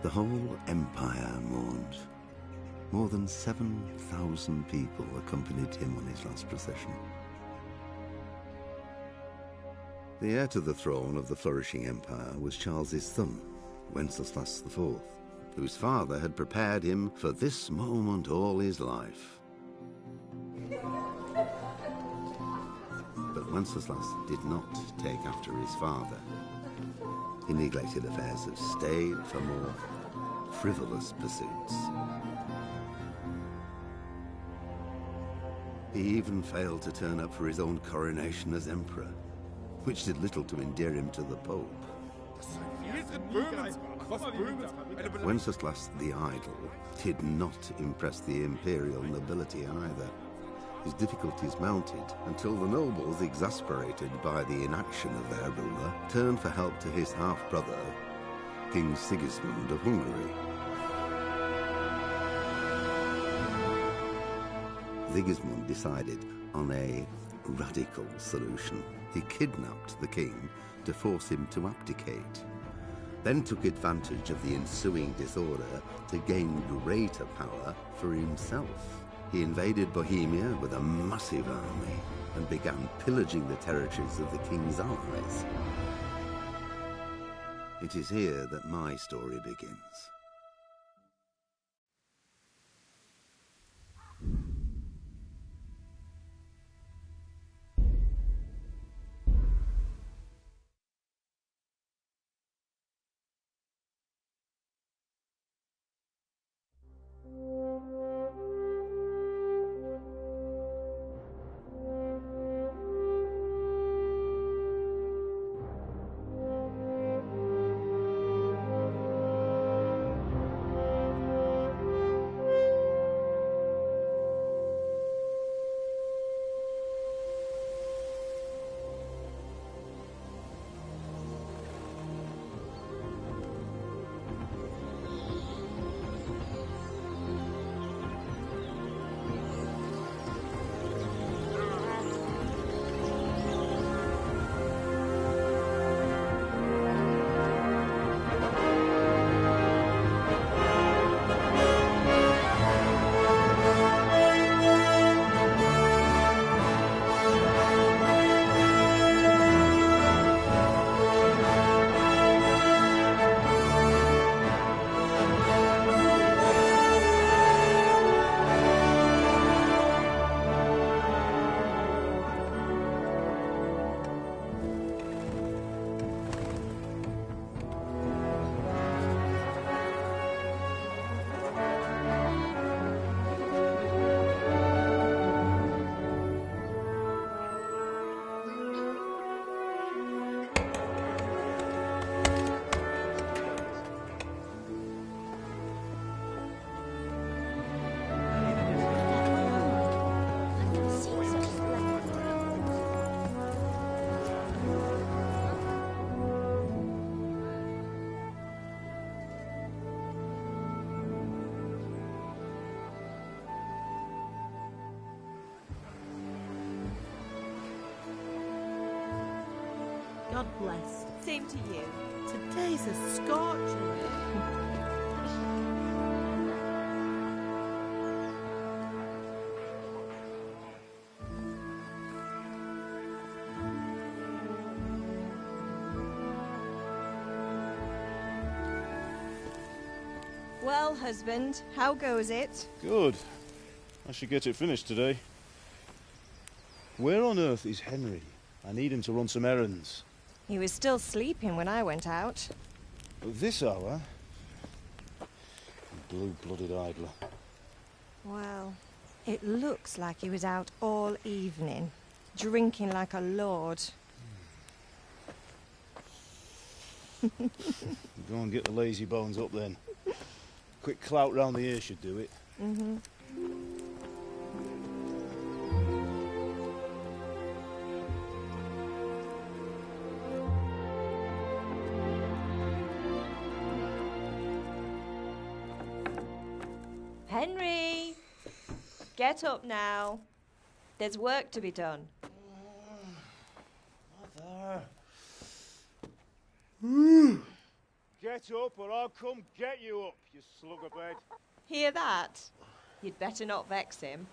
The whole empire mourned. More than 7,000 people accompanied him on his last procession. The heir to the throne of the flourishing empire was Charles's son, Wenceslas IV, whose father had prepared him for this moment all his life. But Wenceslas did not take after his father. He neglected affairs of state for more frivolous pursuits. He even failed to turn up for his own coronation as emperor, which did little to endear him to the Pope. Wenceslas the Idle did not impress the imperial nobility either. His difficulties mounted until the nobles, exasperated by the inaction of their ruler, turned for help to his half-brother, King Sigismund of Hungary. Sigismund decided on a radical solution. He kidnapped the king to force him to abdicate, then took advantage of the ensuing disorder to gain greater power for himself. He invaded Bohemia with a massive army and began pillaging the territories of the king's allies. It is here that my story begins. God bless. Same to you. Today's a scorcher. Well, husband, how goes it? Good. I should get it finished today. Where on earth is Henry? I need him to run some errands. He was still sleeping when I went out. At this hour? Blue-blooded idler. Well, it looks like he was out all evening, drinking like a lord. Go and get the lazy bones up then. Quick clout round the ear should do it. Mm-hmm. Henry! Get up now. There's work to be done. Mother. Get up or I'll come get you up, you slugabed. Hear that? You'd better not vex him.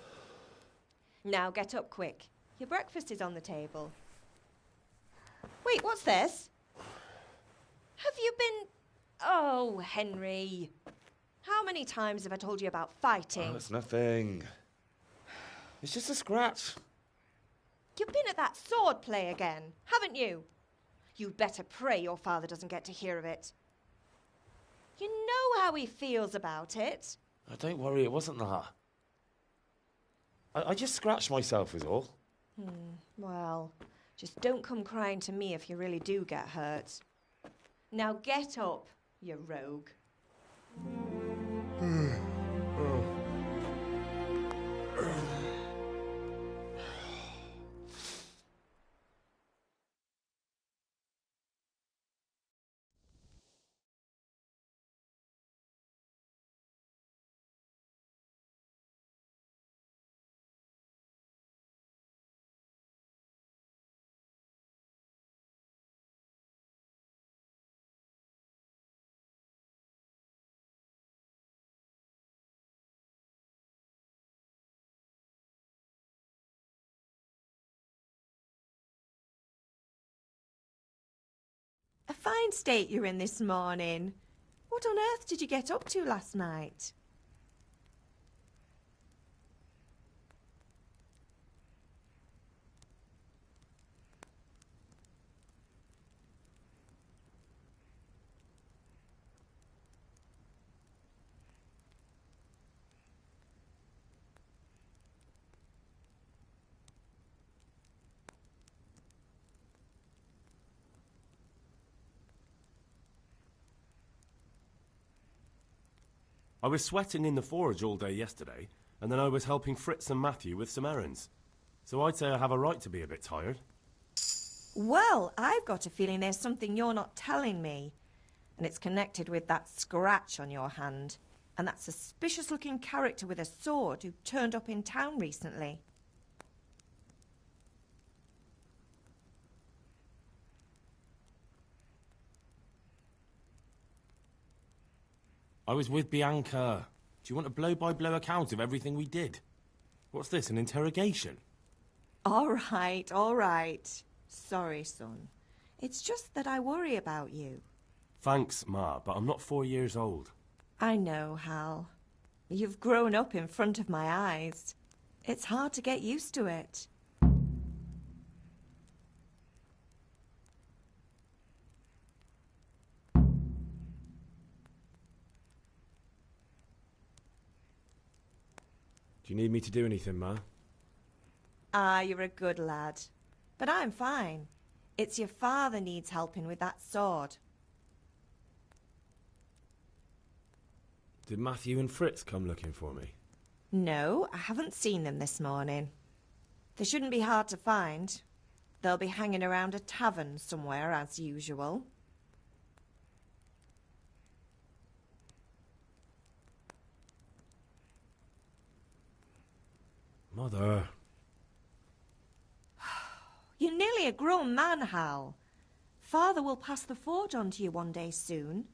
Now get up quick. Your breakfast is on the table. Wait, what's this? Have you been... Oh, Henry. How many times have I told you about fighting? Oh, it's nothing. It's just a scratch. You've been at that sword play again, haven't you? You'd better pray your father doesn't get to hear of it. You know how he feels about it. Oh, don't worry, it wasn't that. I just scratched myself is all. Well, just don't come crying to me if you really do get hurt. Now get up, you rogue. A fine state you're in this morning. What on earth did you get up to last night? I was sweating in the forge all day yesterday, and then I was helping Fritz and Matthew with some errands. So I'd say I have a right to be a bit tired. Well, I've got a feeling there's something you're not telling me. And it's connected with that scratch on your hand. And that suspicious-looking character with a sword who turned up in town recently. I was with Bianca. Do you want a blow-by-blow account of everything we did? What's this, an interrogation? All right. Sorry, son. It's just that I worry about you. Thanks, Ma, but I'm not 4 years old. I know, Hal. You've grown up in front of my eyes. It's hard to get used to it. Do you need me to do anything, Ma? Ah, you're a good lad. But I'm fine. It's your father needs helping with that sword. Did Matthew and Fritz come looking for me? No, I haven't seen them this morning. They shouldn't be hard to find. They'll be hanging around a tavern somewhere, as usual. Mother... You're nearly a grown man, Hal. Father will pass the forge on to you one day soon.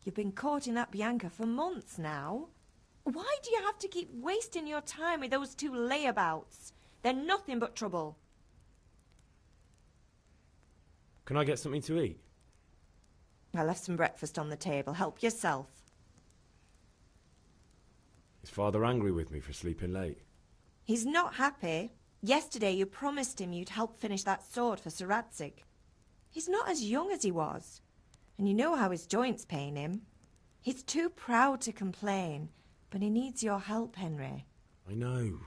You've been courting that Bianca for months now. Why do you have to keep wasting your time with those two layabouts? They're nothing but trouble. Can I get something to eat? I left some breakfast on the table. Help yourself. Is Father angry with me for sleeping late? He's not happy. Yesterday you promised him you'd help finish that sword for Sir Radzig. He's not as young as he was, and you know how his joints pain him. He's too proud to complain, but he needs your help, Henry. I know.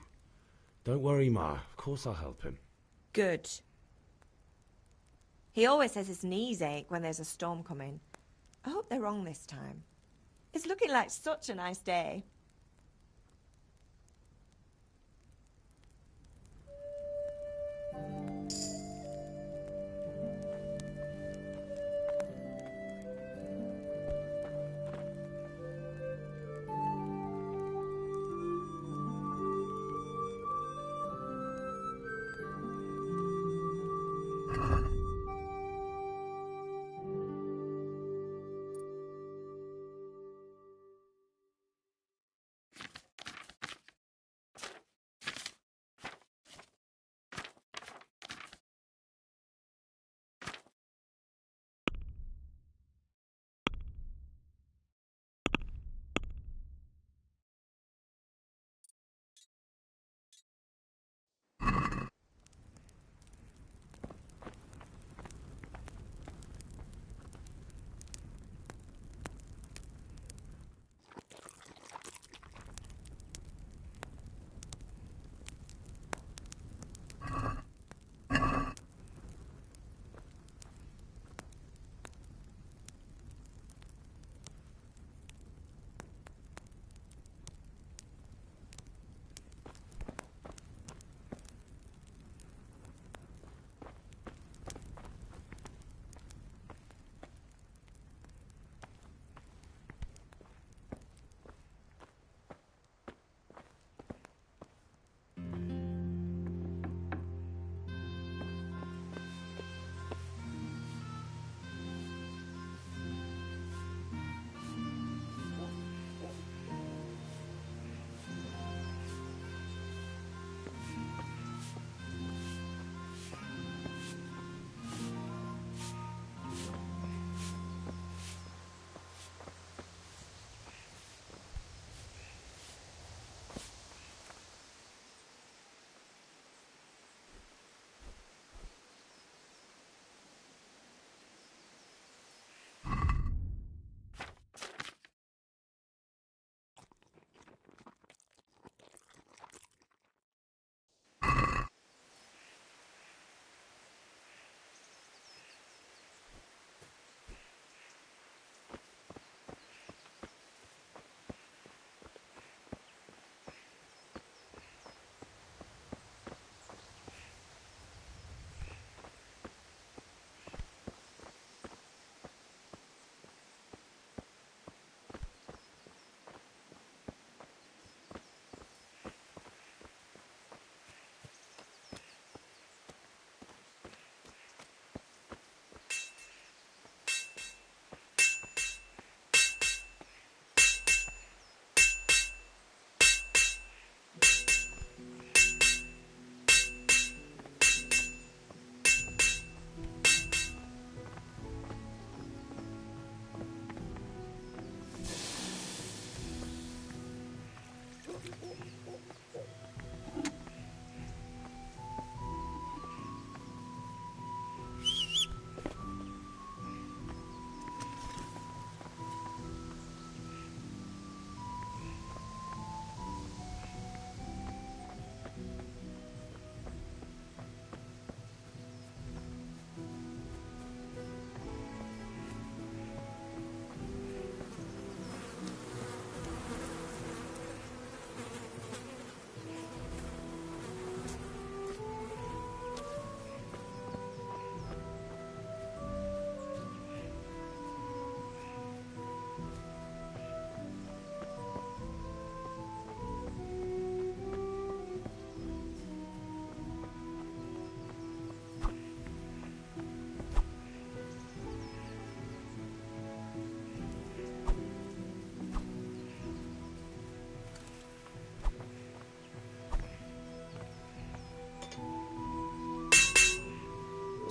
Don't worry, Ma. Of course I'll help him. Good. He always says his knees ache when there's a storm coming. I hope they're wrong this time. It's looking like such a nice day.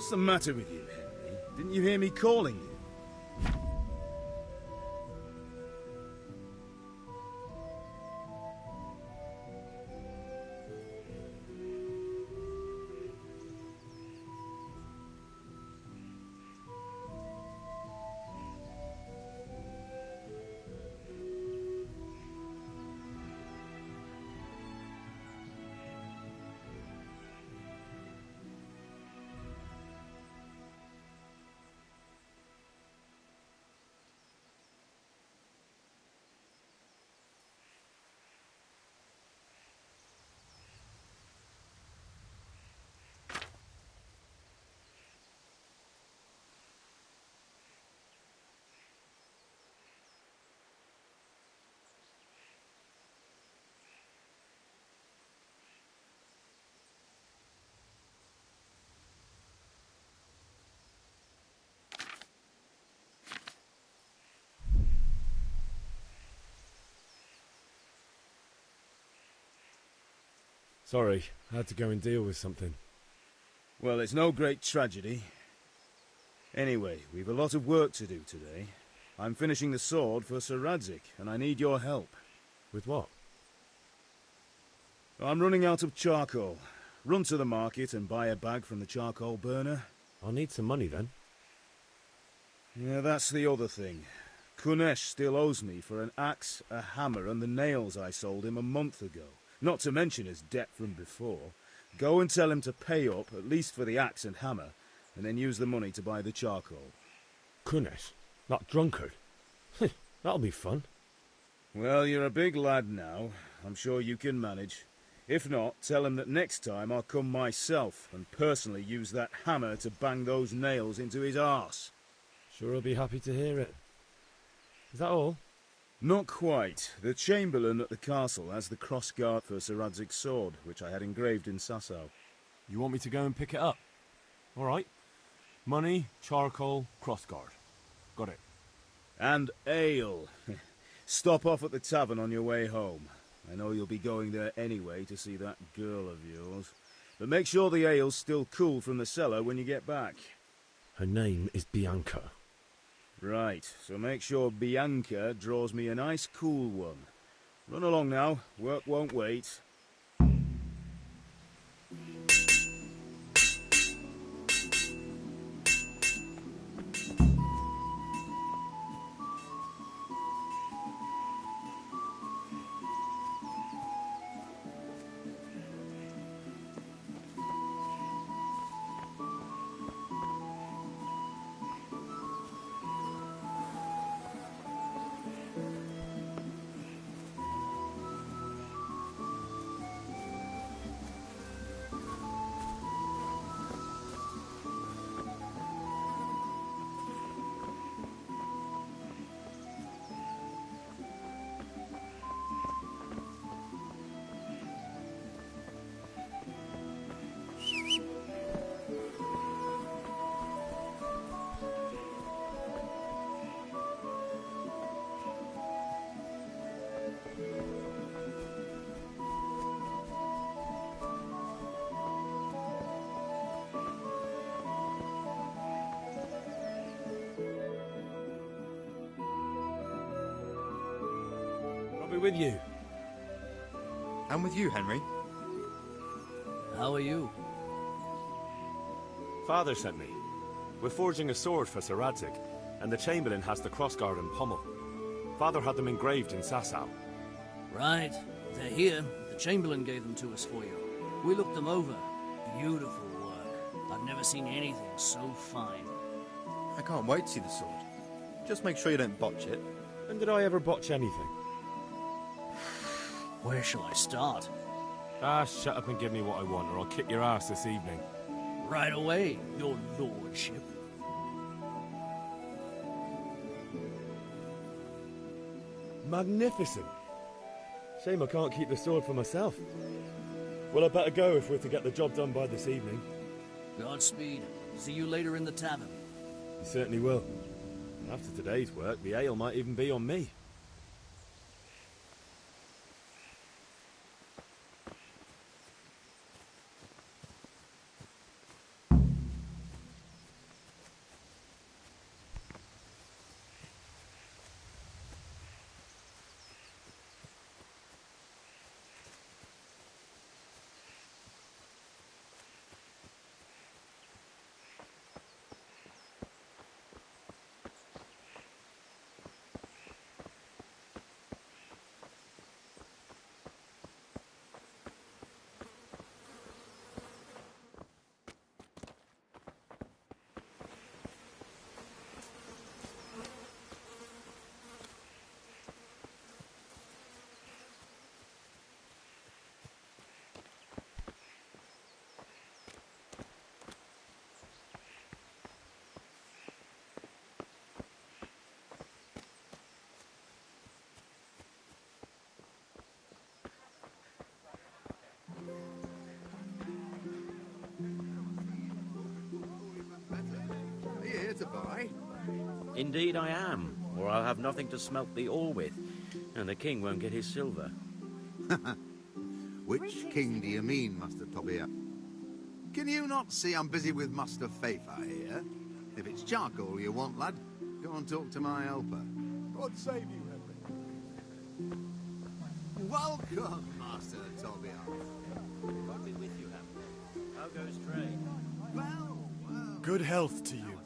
What's the matter with you, Henry? Didn't you hear me calling you? Sorry, I had to go and deal with something. Well, it's no great tragedy. Anyway, we've a lot of work to do today. I'm finishing the sword for Sir Radzig, and I need your help. With what? I'm running out of charcoal. Run to the market and buy a bag from the charcoal burner. I'll need some money then. Yeah, that's the other thing. Kunesh still owes me for an axe, a hammer, and the nails I sold him a month ago. Not to mention his debt from before. Go and tell him to pay up, at least for the axe and hammer, and then use the money to buy the charcoal. Kunesh? That drunkard? That'll be fun. Well, you're a big lad now. I'm sure you can manage. If not, tell him that next time I'll come myself and personally use that hammer to bang those nails into his arse. Sure, I'll be happy to hear it. Is that all? Not quite. The Chamberlain at the castle has the crossguard for Sir Radzig's sword, which I had engraved in Sasau. You want me to go and pick it up? All right. Money, charcoal, crossguard. Got it. And ale. Stop off at the tavern on your way home. I know you'll be going there anyway to see that girl of yours. But make sure the ale's still cool from the cellar when you get back. Her name is Bianca. Right, so make sure Bianca draws me a nice cool one. Run along now, work won't wait. With you. I'm with you, Henry. How are you? Father sent me. We're forging a sword for Sir Radzig, and the Chamberlain has the crossguard and pommel. Father had them engraved in Sasau. Right. They're here. The Chamberlain gave them to us for you. We looked them over. Beautiful work. I've never seen anything so fine. I can't wait to see the sword. Just make sure you don't botch it. When did I ever botch anything? Where shall I start? Shut up and give me what I want, or I'll kick your ass this evening. Right away, your lordship. Magnificent. Shame I can't keep the sword for myself. Well, I better go if we're to get the job done by this evening. Godspeed. See you later in the tavern. You certainly will. After today's work, the ale might even be on me. here to buy? Indeed I am, or I'll have nothing to smelt the ore with, and the king won't get his silver. Which king do you mean, Master Tobias? Can you not see I'm busy with Master Fafa here? If it's charcoal you want, lad, go and talk to my helper. God save you, Henry. Welcome, Master Tobias. God be with you, Hamlet. How goes trade? Well. Good health to you.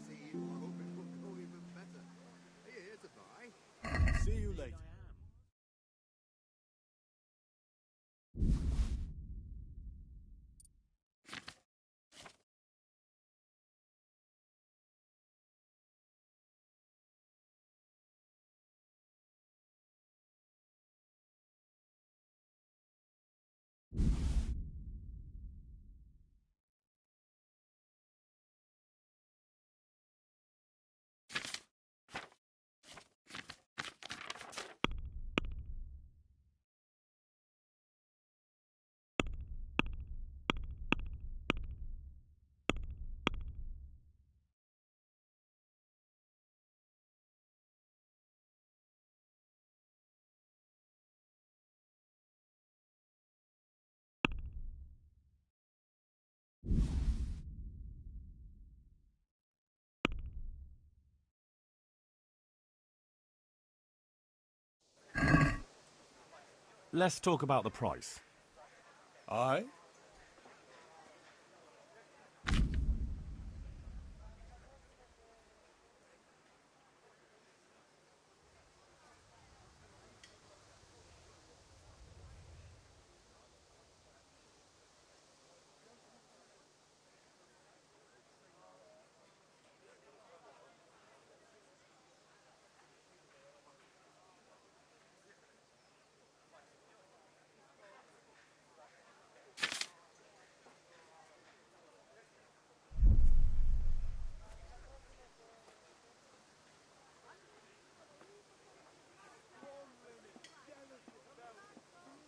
See you later. Let's talk about the price. Aye?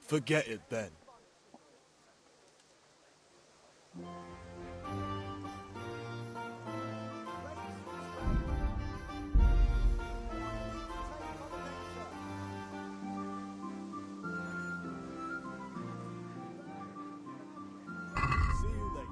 Forget it then. See you later.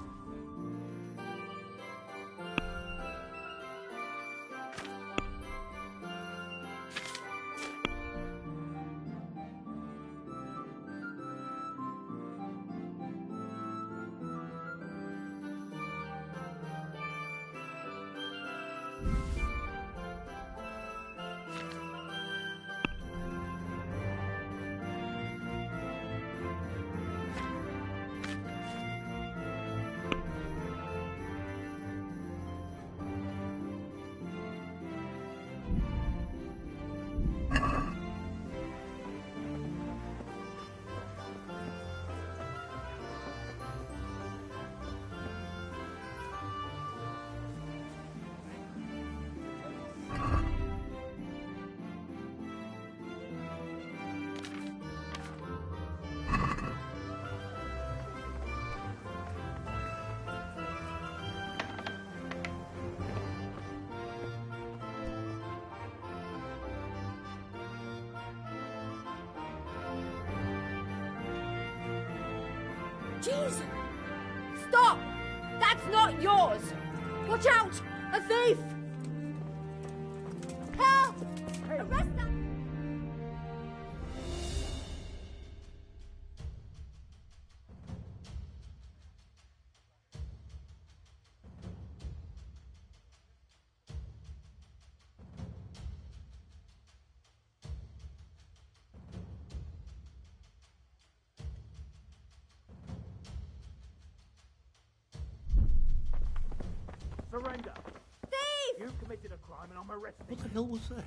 Jeez! Stop! That's not yours! Watch out! A thief! Help! Arrest them! Surrender! Thief! You committed a crime and I'm arresting you. What the hell was that?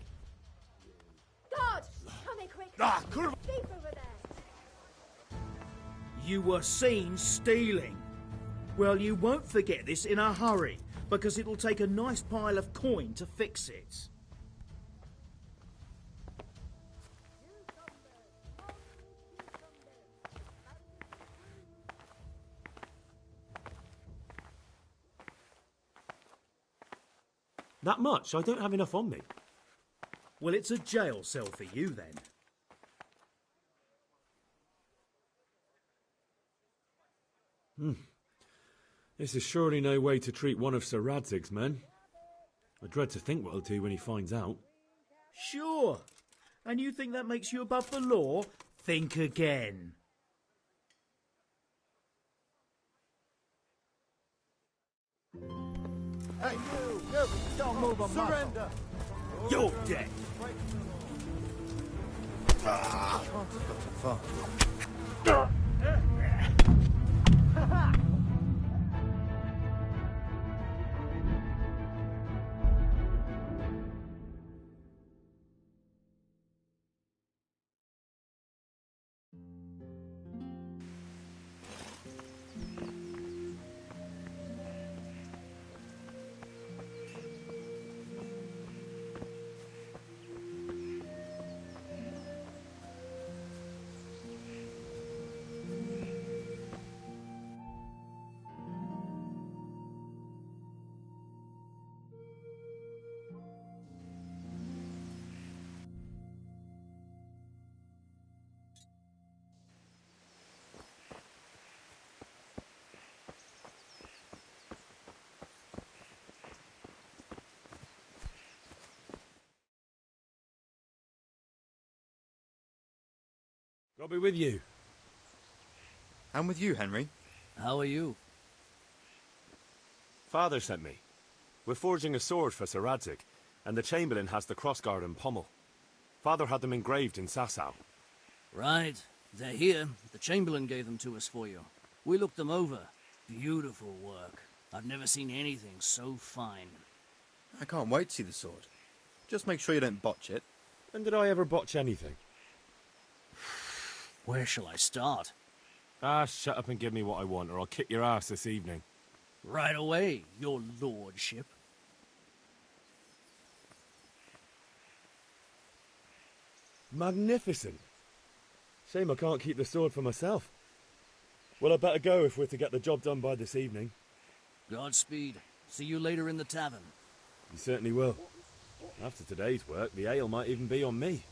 Guard! Come here quick! Thief over there! You were seen stealing. Well, you won't forget this in a hurry, because it'll take a nice pile of coin to fix it. That much? I don't have enough on me. Well, it's a jail cell for you, then. This is surely no way to treat one of Sir Radzig's men. I dread to think what he'll do when he finds out. Sure. And you think that makes you above the law? Think again. Hey, you! Don't move on. Surrender! You're dead. I'll be with you. And with you, Henry. How are you? Father sent me. We're forging a sword for Sir Radzig, and the Chamberlain has the crossguard and pommel. Father had them engraved in Sasau. Right. They're here. The Chamberlain gave them to us for you. We looked them over. Beautiful work. I've never seen anything so fine. I can't wait to see the sword. Just make sure you don't botch it. When did I ever botch anything? Where shall I start? Shut up and give me what I want, or I'll kick your ass this evening. Right away, your lordship. Magnificent. Shame I can't keep the sword for myself. Well, I better go if we're to get the job done by this evening. Godspeed. See you later in the tavern. You certainly will. After today's work, the ale might even be on me.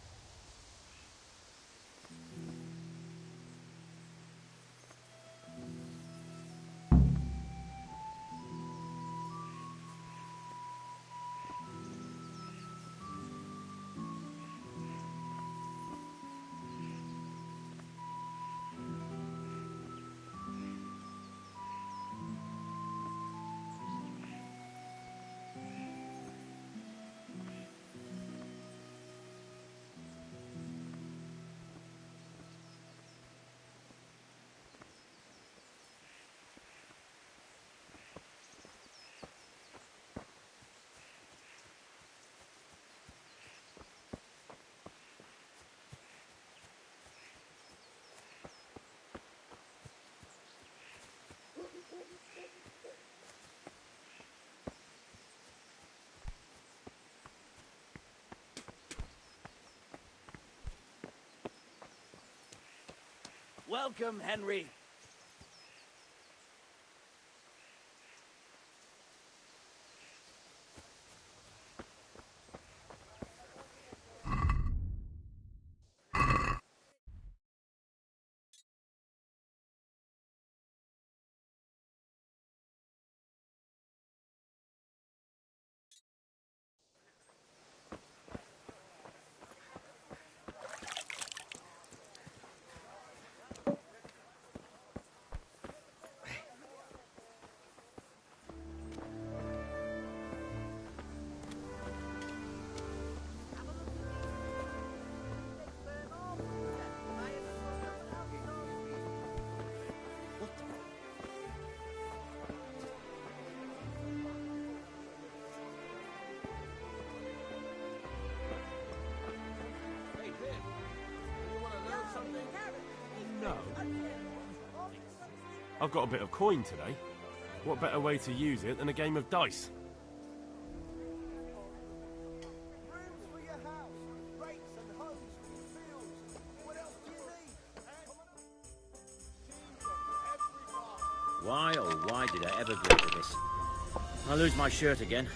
Welcome, Henry. No. I've got a bit of coin today. What better way to use it than a game of dice? Why, oh why did I ever agree to this? I'll lose my shirt again.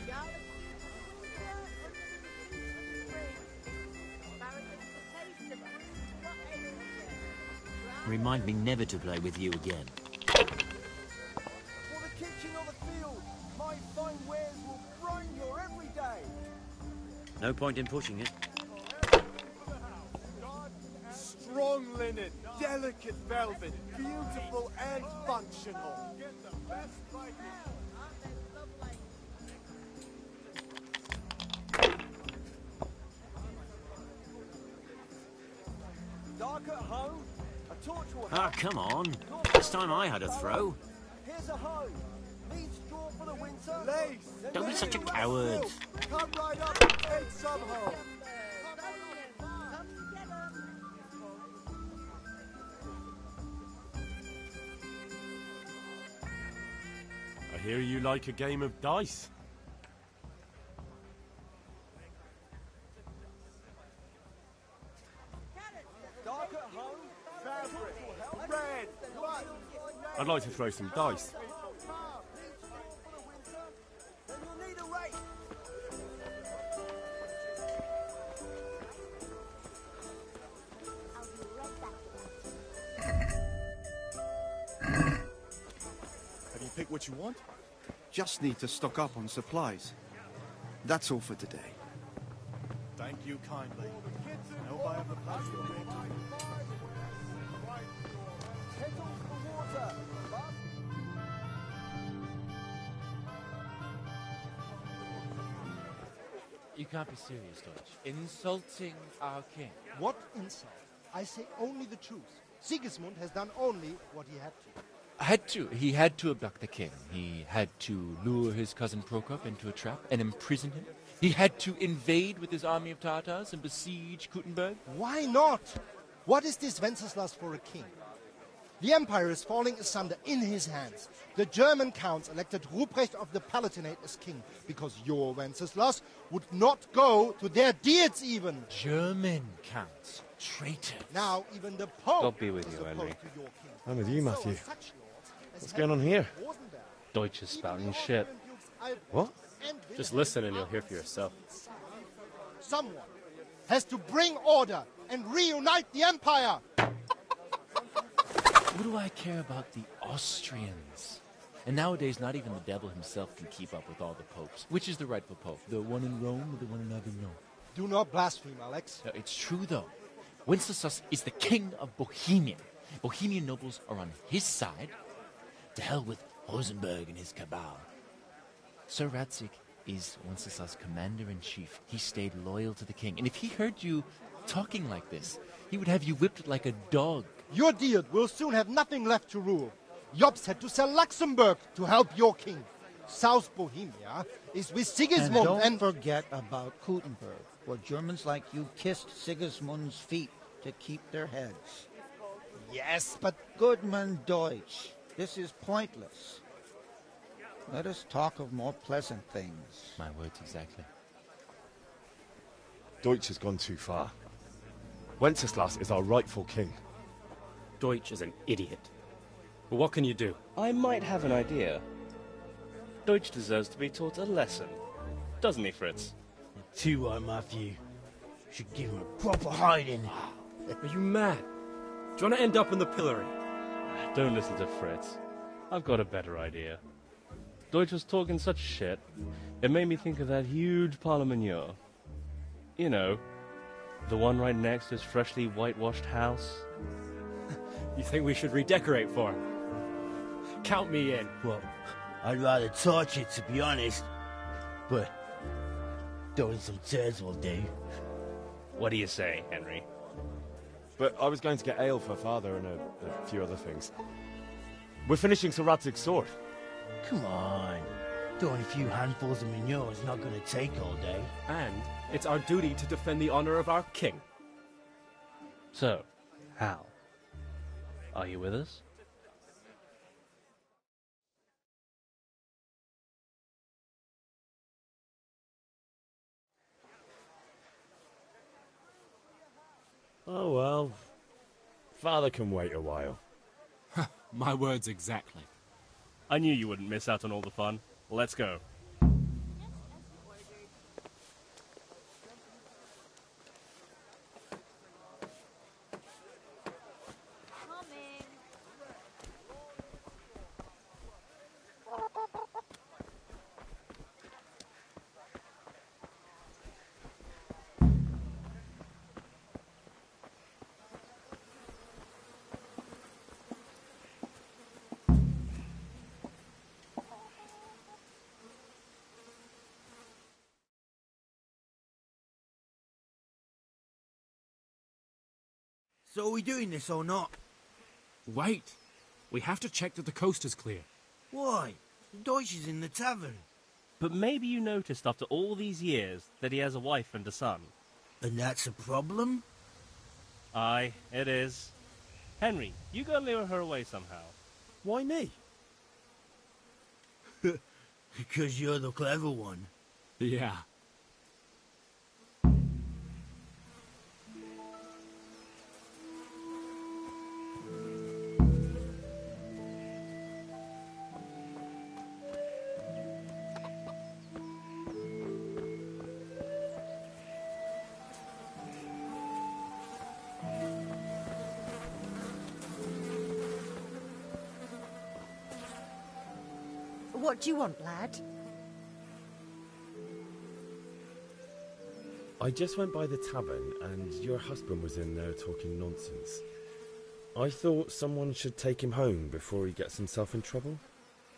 Remind me never to play with you again. For the kitchen or the field, my fine wares will brighten your every day. No point in pushing it. Strong linen, delicate velvet, beautiful and functional. Get the best Viking. Dark at home, a torch will Ah, help. come on. This time I had a throw. Here's a hoe. Need straw for the winter? Lace. Don't be such a coward. Come right up and take some home. I hear you like a game of dice. Dark at home, fabric, red, black. I'd like to throw some dice. Then you'll need a rake. Have you picked what you want? Just need to stock up on supplies. That's all for today. Thank you kindly. I hope I have the pleasure of making Kettles for water. You can't be serious, Deutsch. Insulting our king. What insult? I say only the truth. Sigismund has done only what he had to. He had to abduct the king. He had to lure his cousin Prokop into a trap and imprison him. He had to invade with his army of Tartars and besiege Kuttenberg. Why not? What is this Wenceslas for a king? The empire is falling asunder in his hands. The German counts elected Ruprecht of the Palatinate as king because your Wenceslas would not go to their deeds even. German counts. Traitor. Now even the Pope God be with is you, opposed Henry. to your king. I'm with you, So Matthew. are such lords as What's going on here? Rosenberg. Deutsch is spouting shit. Albrecht What? and Just Wilhelm listen and you'll hear for yourself. Someone has to bring order and reunite the empire. What do I care about the Austrians? And nowadays, not even the devil himself can keep up with all the popes. Which is the rightful pope? The one in Rome or the one in Avignon? Do not blaspheme, Alex. No, it's true, though. Wenceslas is the king of Bohemia. Bohemian nobles are on his side. To hell with Rosenberg and his cabal. Sir Radzik is Wenceslas' commander-in-chief. He stayed loyal to the king. And if he heard you talking like this, he would have you whipped like a dog. Your Diet will soon have nothing left to rule. Jobst had to sell Luxembourg to help your king. South Bohemia is with Sigismund and don't forget about Kuttenberg, where Germans like you kissed Sigismund's feet to keep their heads. Yes, but... Goodman Deutsch, this is pointless. Let us talk of more pleasant things. My words exactly. Deutsch has gone too far. Wenceslas is our rightful king. Deutsch is an idiot. But what can you do? I might have an idea. Deutsch deserves to be taught a lesson. Doesn't he, Fritz? Too right, Matthew. Should give him a proper hiding. Are you mad? Do you want to end up in the pillory? Don't listen to Fritz. I've got a better idea. Deutsch was talking such shit, it made me think of that huge parliament. You know, the one right next to his freshly whitewashed house. You think we should redecorate for him? Count me in. Well, I'd rather torch it, to be honest. But throwing some turds will do. What do you say, Henry? But I was going to get ale for father and a few other things. We're finishing Sir Radzig's sword. Come on. Throwing a few handfuls of manure is not going to take all day. And it's our duty to defend the honor of our king. So, Hal, are you with us? Oh well. Father can wait a while. My words exactly. I knew you wouldn't miss out on all the fun. Let's go. Come So are we doing this or not? Wait. We have to check that the coast is clear. Why? The Deutsch is in the tavern. But maybe you noticed after all these years that he has a wife and a son. And that's a problem? Aye, it is. Henry, you go and lure her away somehow. Why me? Because you're the clever one. Yeah. What do you want, lad? I just went by the tavern and your husband was in there talking nonsense. I thought someone should take him home before he gets himself in trouble.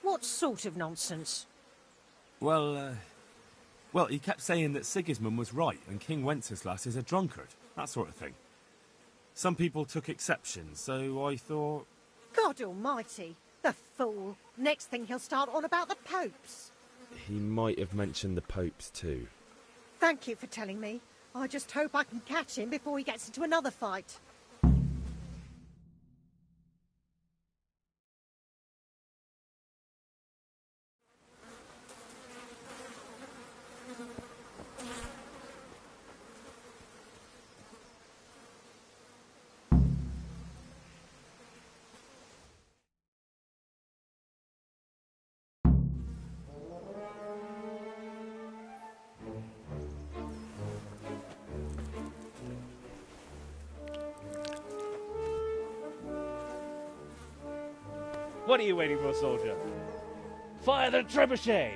What sort of nonsense? Well, he kept saying that Sigismund was right and King Wenceslas is a drunkard, that sort of thing. Some people took exception, so I thought... God almighty, the fool. Next thing he'll start on about the popes. He might have mentioned the popes too. Thank you for telling me. I just hope I can catch him before he gets into another fight. What are you waiting for, soldier? Fire the trebuchet!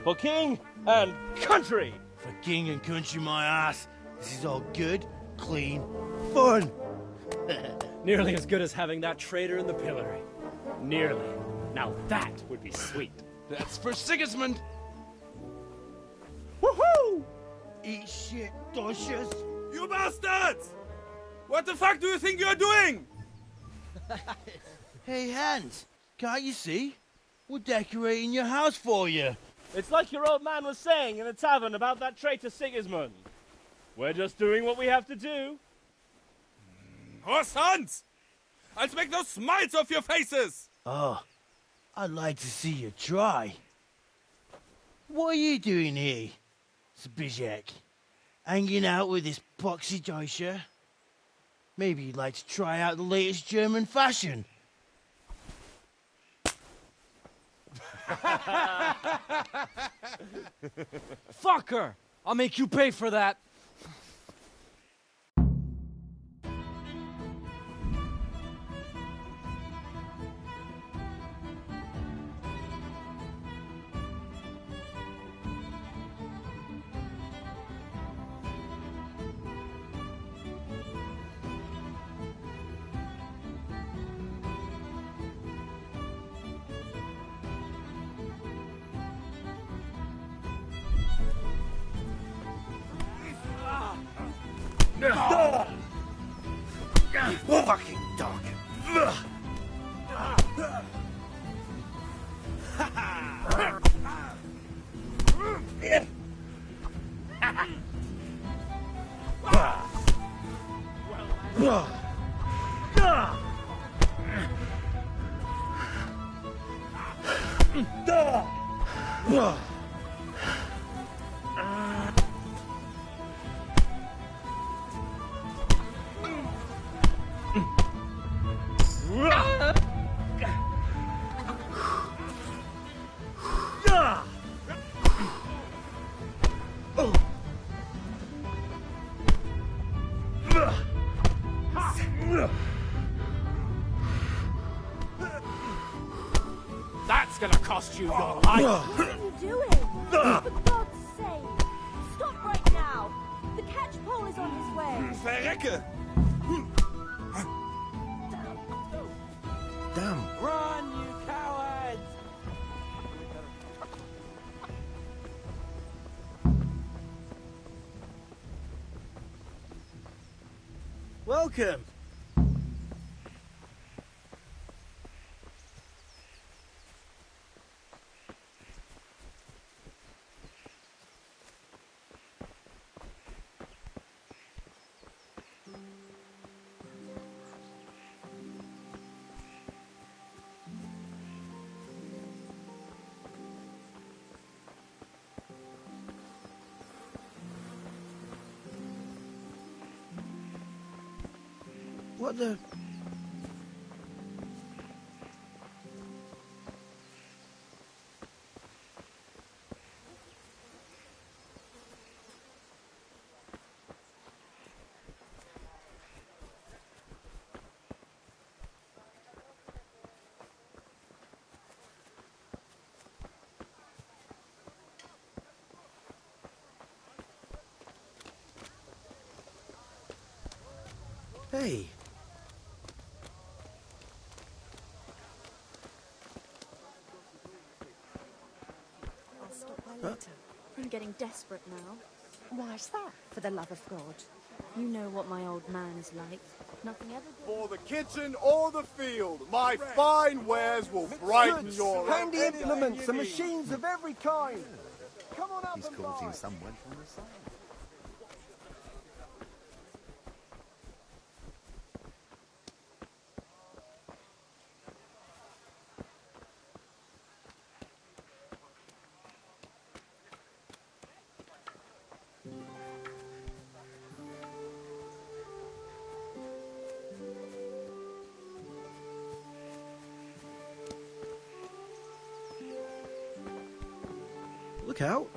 For king and country! For king and country, my ass. This is all good, clean, fun. Nearly as good as having that traitor in the pillory. Nearly. Now that would be sweet. That's for Sigismund! Woohoo! Eat shit, Deutsches. You bastards! What the fuck do you think you're doing? Hey, Hans, can't you see? We're decorating your house for you. It's like your old man was saying in the tavern about that traitor Sigismund. We're just doing what we have to do. Horse Hans! I'll make those smiles off your faces! Oh, I'd like to see you try. What are you doing here, Zbigniew? Hanging out with this poxy Deutscher? Maybe you'd like to try out the latest German fashion. Fucker! I'll make you pay for that. Fucking dog. That's gonna cost you your life. What are you doing? For God's sake! Stop right now! The catch pole is on his way! Verrecke! Damn. Run, you cowards! Welcome. What the... Hey. I'll stop by later. I'm getting desperate now. Why's that, for the love of God? You know what my old man is like. Nothing ever good. For the kitchen or the field, my fine wares will brighten Goods, your... handy implements and machines of every kind. Come on up He's and courting buy. someone from the side. Look out.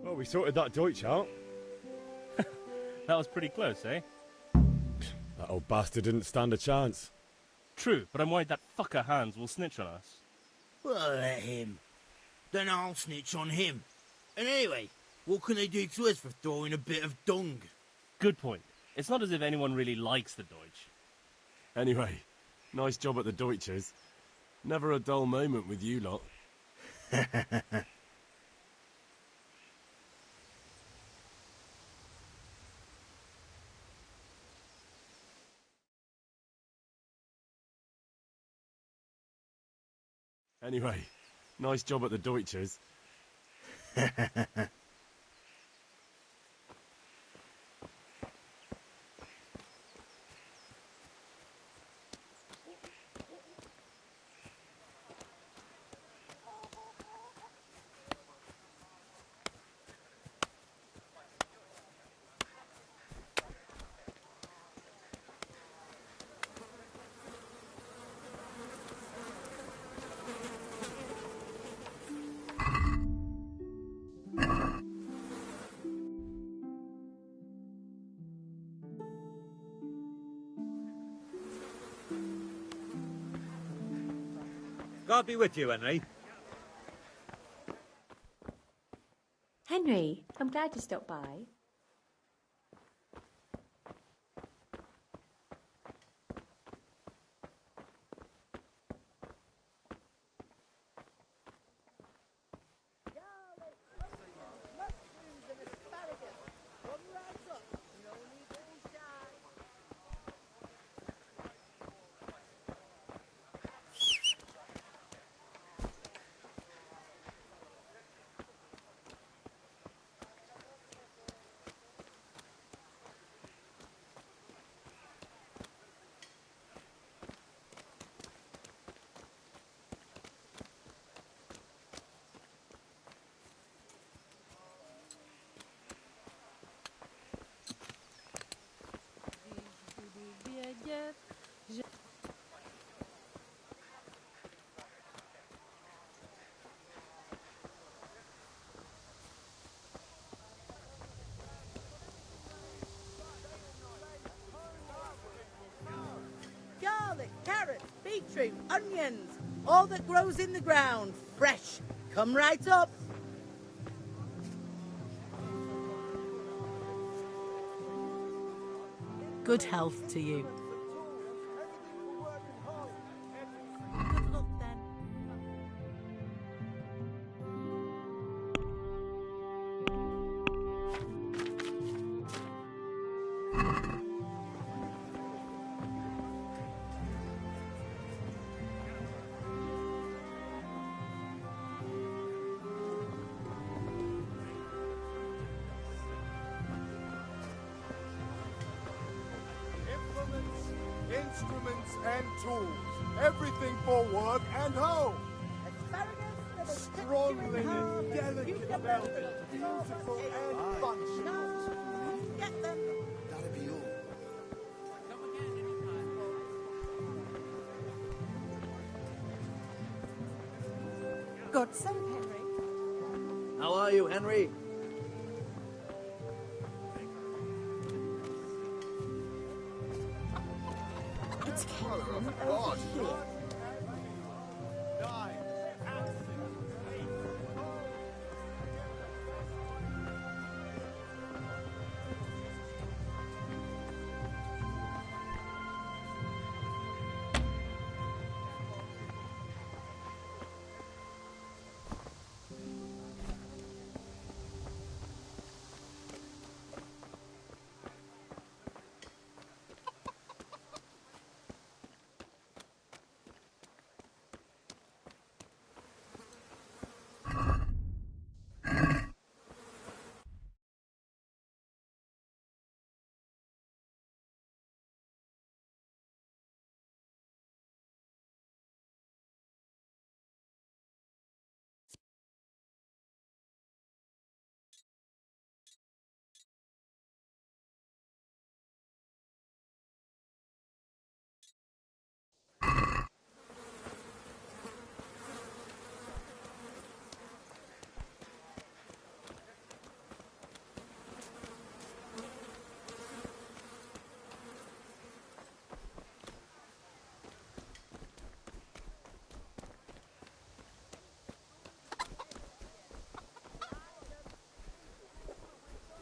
Well, we sorted that Deutsch out. That was pretty close, eh? That old bastard didn't stand a chance. True, but I'm worried that fucker Hans will snitch on us. Well, let him. Then I'll snitch on him. And anyway, what can they do to us for throwing a bit of dung? Good point. It's not as if anyone really likes the Deutsch. Anyway, nice job at the Deutsches. Never a dull moment with you lot. Anyway, nice job at the Deutsches. God be with you, Henry. Henry, I'm glad you stopped by. Garlic, carrots, beetroot, onions, all that grows in the ground, fresh. Come right up. Good health to you. Good luck then. Instruments and tools. Everything for work and home. Asparagus, little Strong linen, delicate velvet, beautiful and functional. Get them. That'll be all. God save Henry. How are you, Henry? It's Capon over here.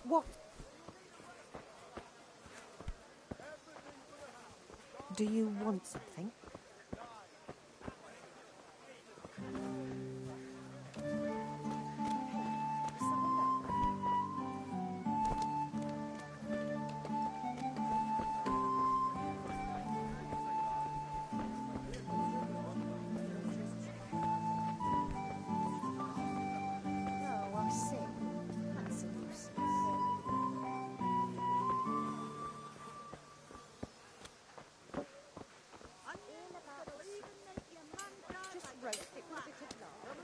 What? Do you want something? Oh, I see. That's a nuisance. Just roast it with a bit of lard.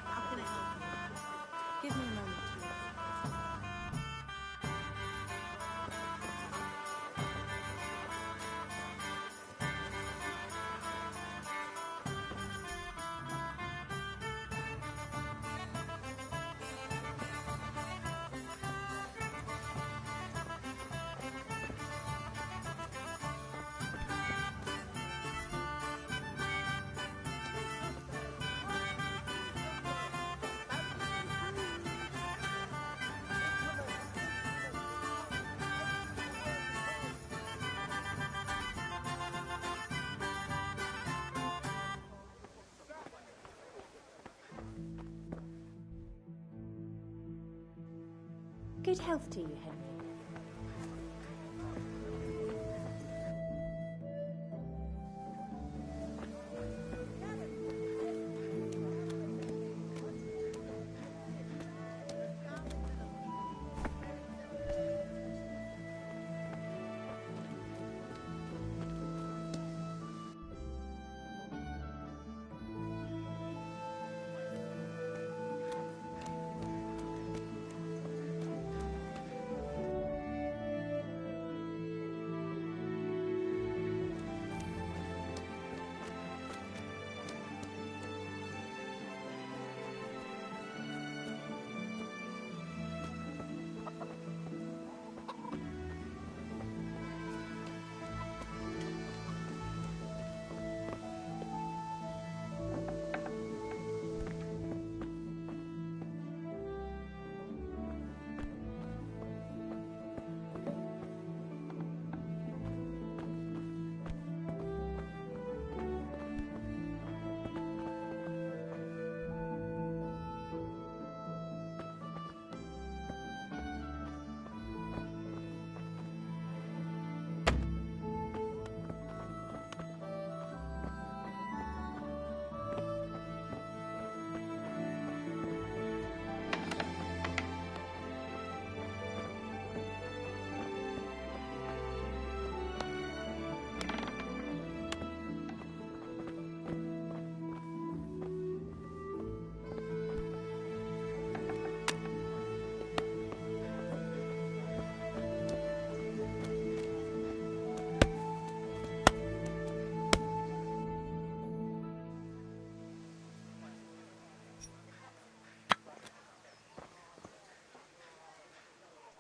How can I help you? Give me a moment to look. Good health to you, Henry.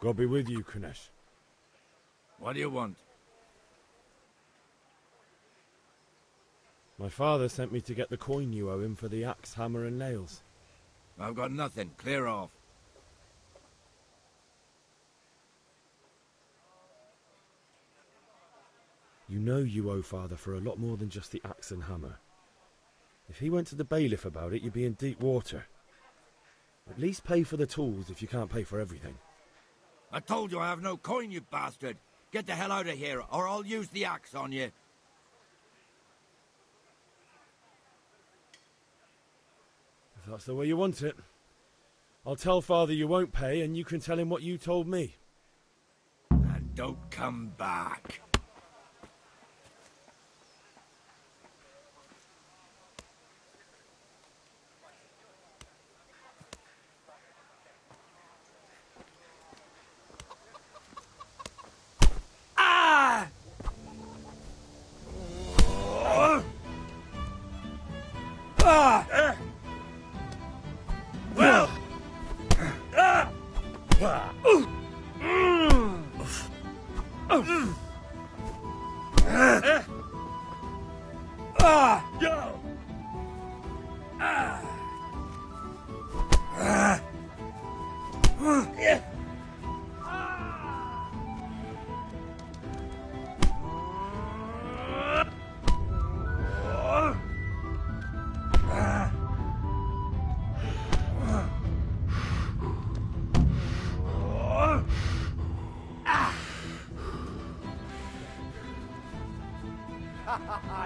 God be with you, Kunesh. What do you want? My father sent me to get the coin you owe him for the axe, hammer and nails. I've got nothing. Clear off. You know you owe father for a lot more than just the axe and hammer. If he went to the bailiff about it, you'd be in deep water. At least pay for the tools if you can't pay for everything. I told you I have no coin, you bastard. Get the hell out of here, or I'll use the axe on you. If that's the way you want it, I'll tell father you won't pay, and you can tell him what you told me. And don't come back.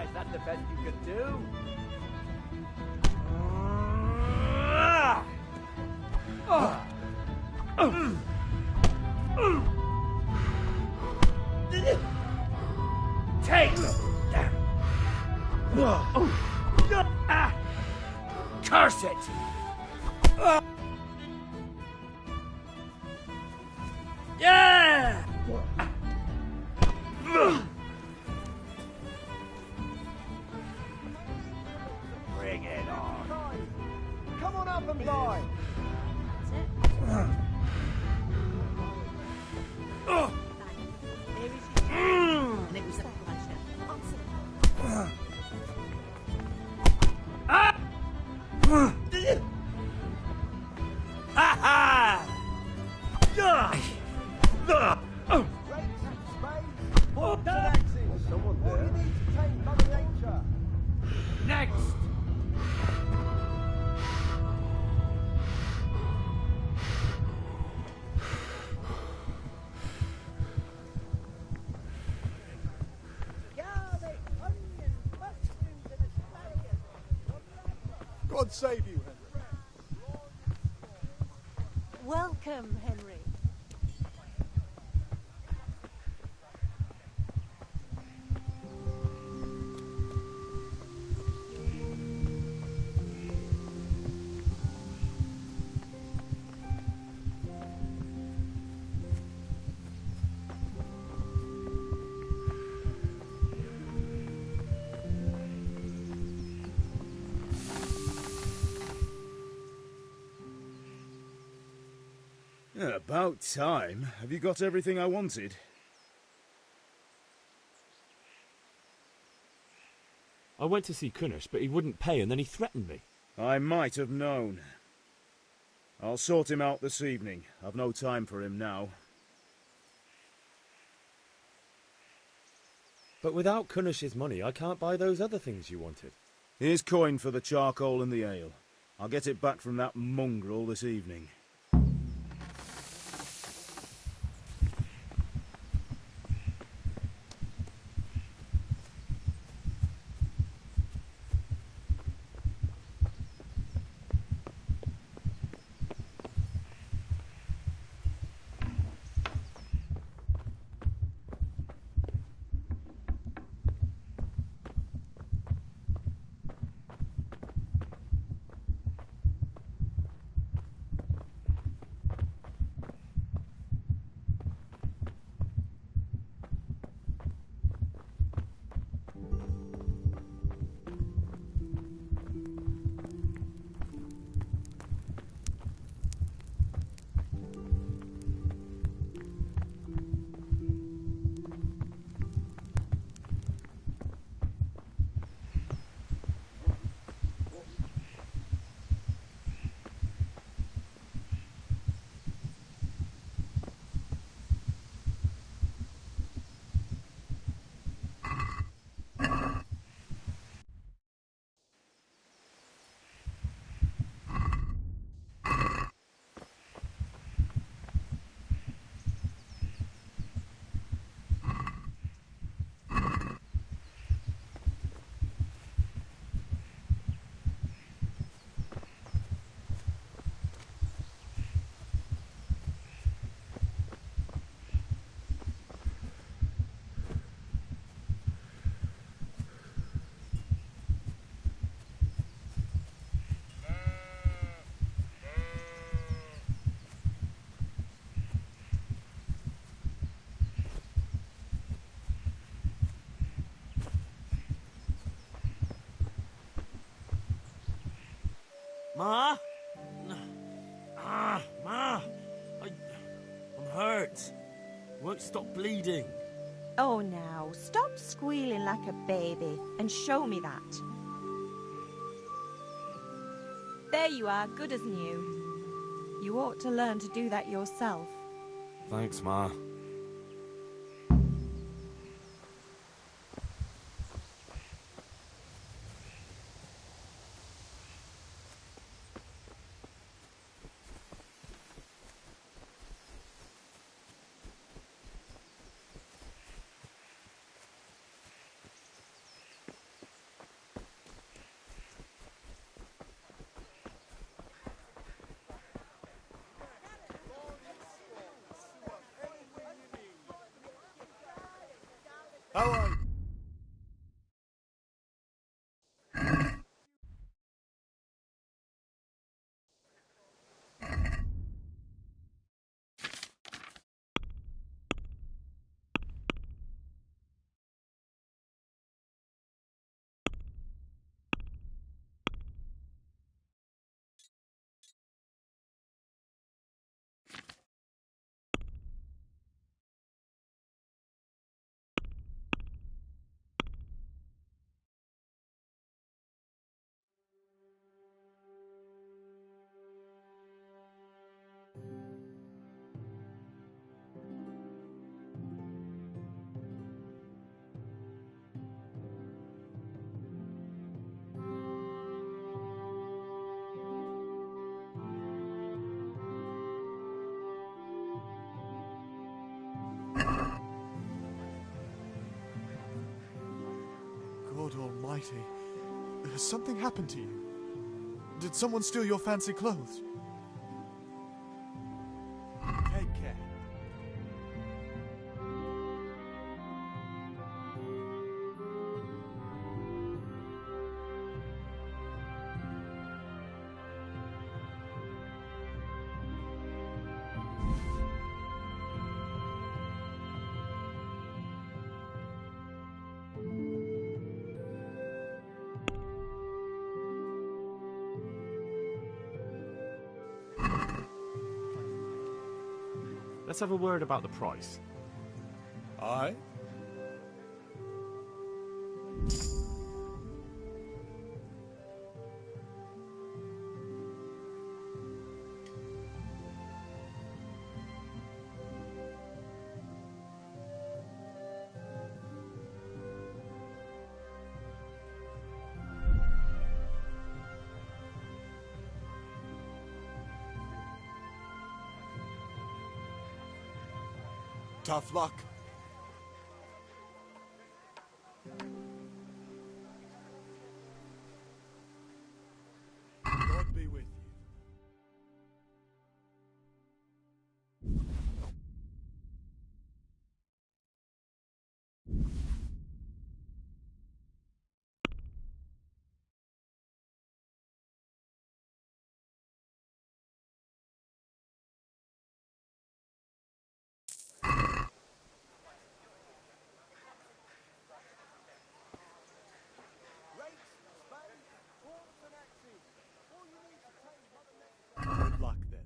Is that the best you could do? Take! Curse it! Yeah! Bring it on. Come on up and buy. And it was a pleasure. Someone there. You need to tame Mother Nature. Next! Garlic, onions, mushrooms, and asparagus. God save you, Henry. Welcome, Henry. Yeah, about time. Have you got everything I wanted? I went to see Kunesh, but he wouldn't pay, and then he threatened me. I might have known. I'll sort him out this evening. I've no time for him now. But without Kunesh's money, I can't buy those other things you wanted. Here's coin for the charcoal and the ale. I'll get it back from that mongrel this evening. Ma? Ma! I'm hurt. Won't stop bleeding. Oh, now, stop squealing like a baby and show me that. There you are, good as new. You ought to learn to do that yourself. Thanks, Ma. How are you? God almighty. Has something happened to you? Did someone steal your fancy clothes? Take care. Let's have a word about the price. Aye? Tough luck. God be with you. Good luck then.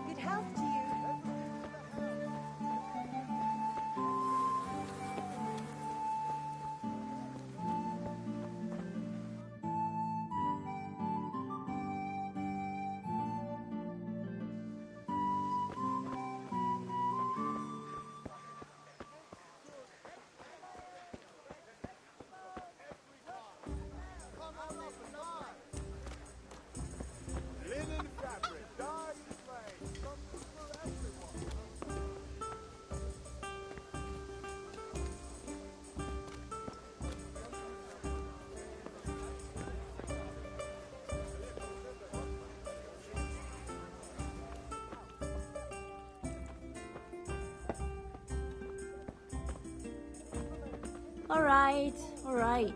Good health to you. All right, all right.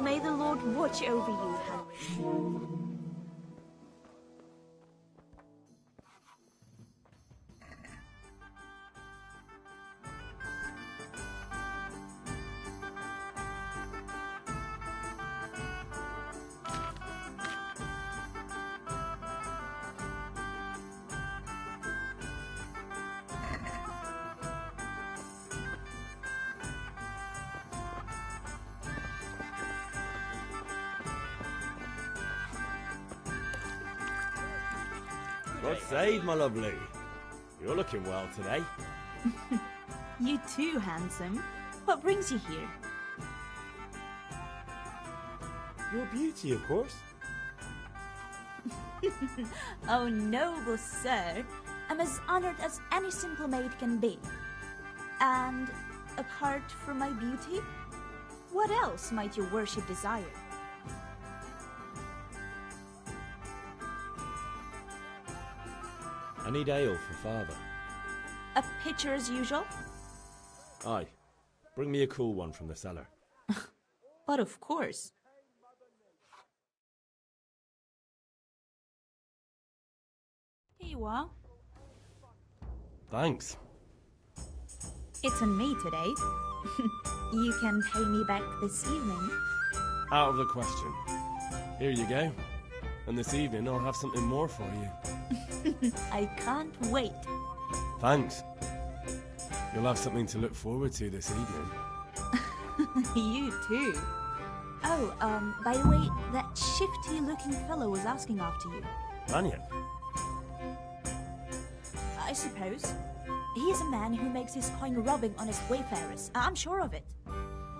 May the Lord watch over you, Henry. God save, my lovely. You're looking well today. You too, handsome. What brings you here? Your beauty, of course. Oh, noble sir. I'm as honored as any simple maid can be. And apart from my beauty, what else might your worship desire? I need ale for father. A pitcher as usual? Aye. Bring me a cool one from the cellar. But of course. Here you are. Thanks. It's on me today. You can pay me back this evening. Out of the question. Here you go. And this evening I'll have something more for you. I can't wait. Thanks. You'll have something to look forward to this evening. You too. Oh, by the way, that shifty-looking fellow was asking after you. Mannion? I suppose. He is a man who makes his coin rubbing on his wayfarers. I'm sure of it.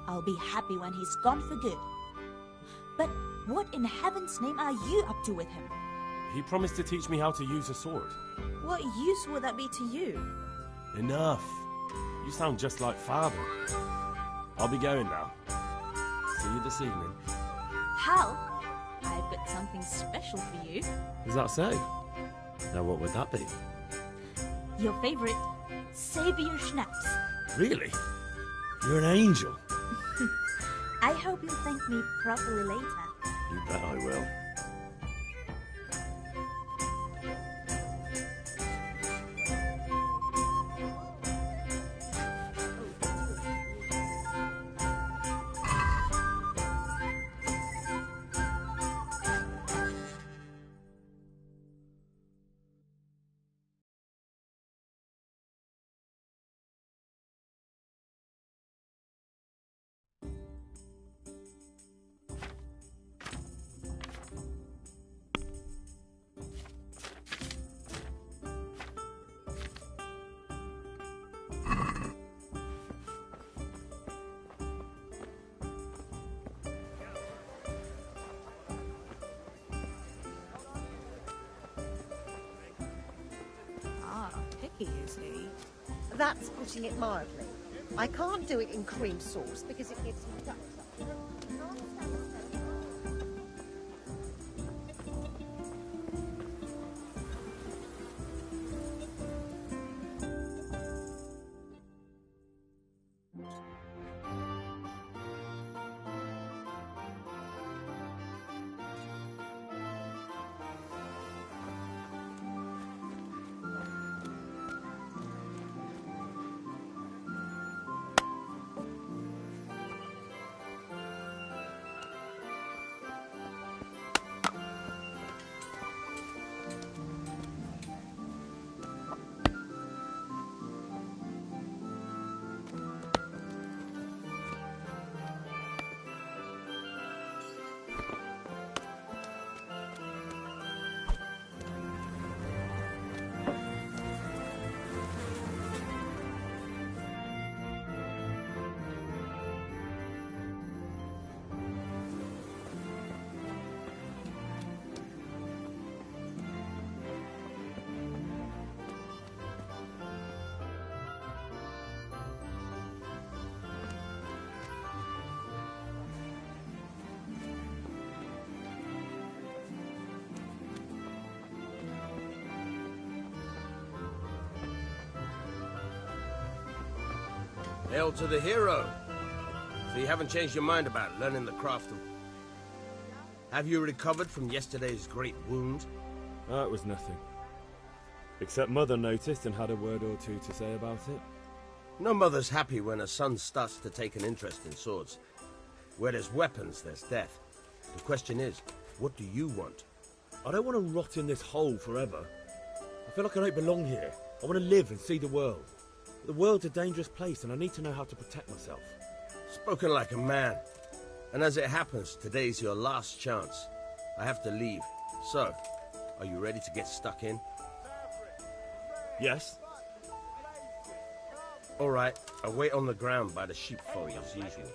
I'll be happy when he's gone for good. But what in heaven's name are you up to with him? He promised to teach me how to use a sword. What use would that be to you? Enough. You sound just like father. I'll be going now. See you this evening. Hal, I've got something special for you. Is that so? Now what would that be? Your favorite, Savior Schnapps. Really? You're an angel. I hope you'll thank me properly later. You bet I will. picky, is he? That's putting it mildly. I can't do it in cream sauce because it gets ducked up. Hail to the hero! So you haven't changed your mind about learning the craft of... Have you recovered from yesterday's great wound? It was nothing. Except Mother noticed and had a word or two to say about it. No mother's happy when a son starts to take an interest in swords. Where there's weapons, there's death. The question is, what do you want? I don't want to rot in this hole forever. I feel like I don't belong here. I want to live and see the world. The world's a dangerous place and I need to know how to protect myself. Spoken like a man. And as it happens, today's your last chance. I have to leave. So, are you ready to get stuck in? Yes. All right, I'll wait on the ground by the sheepfold as usual.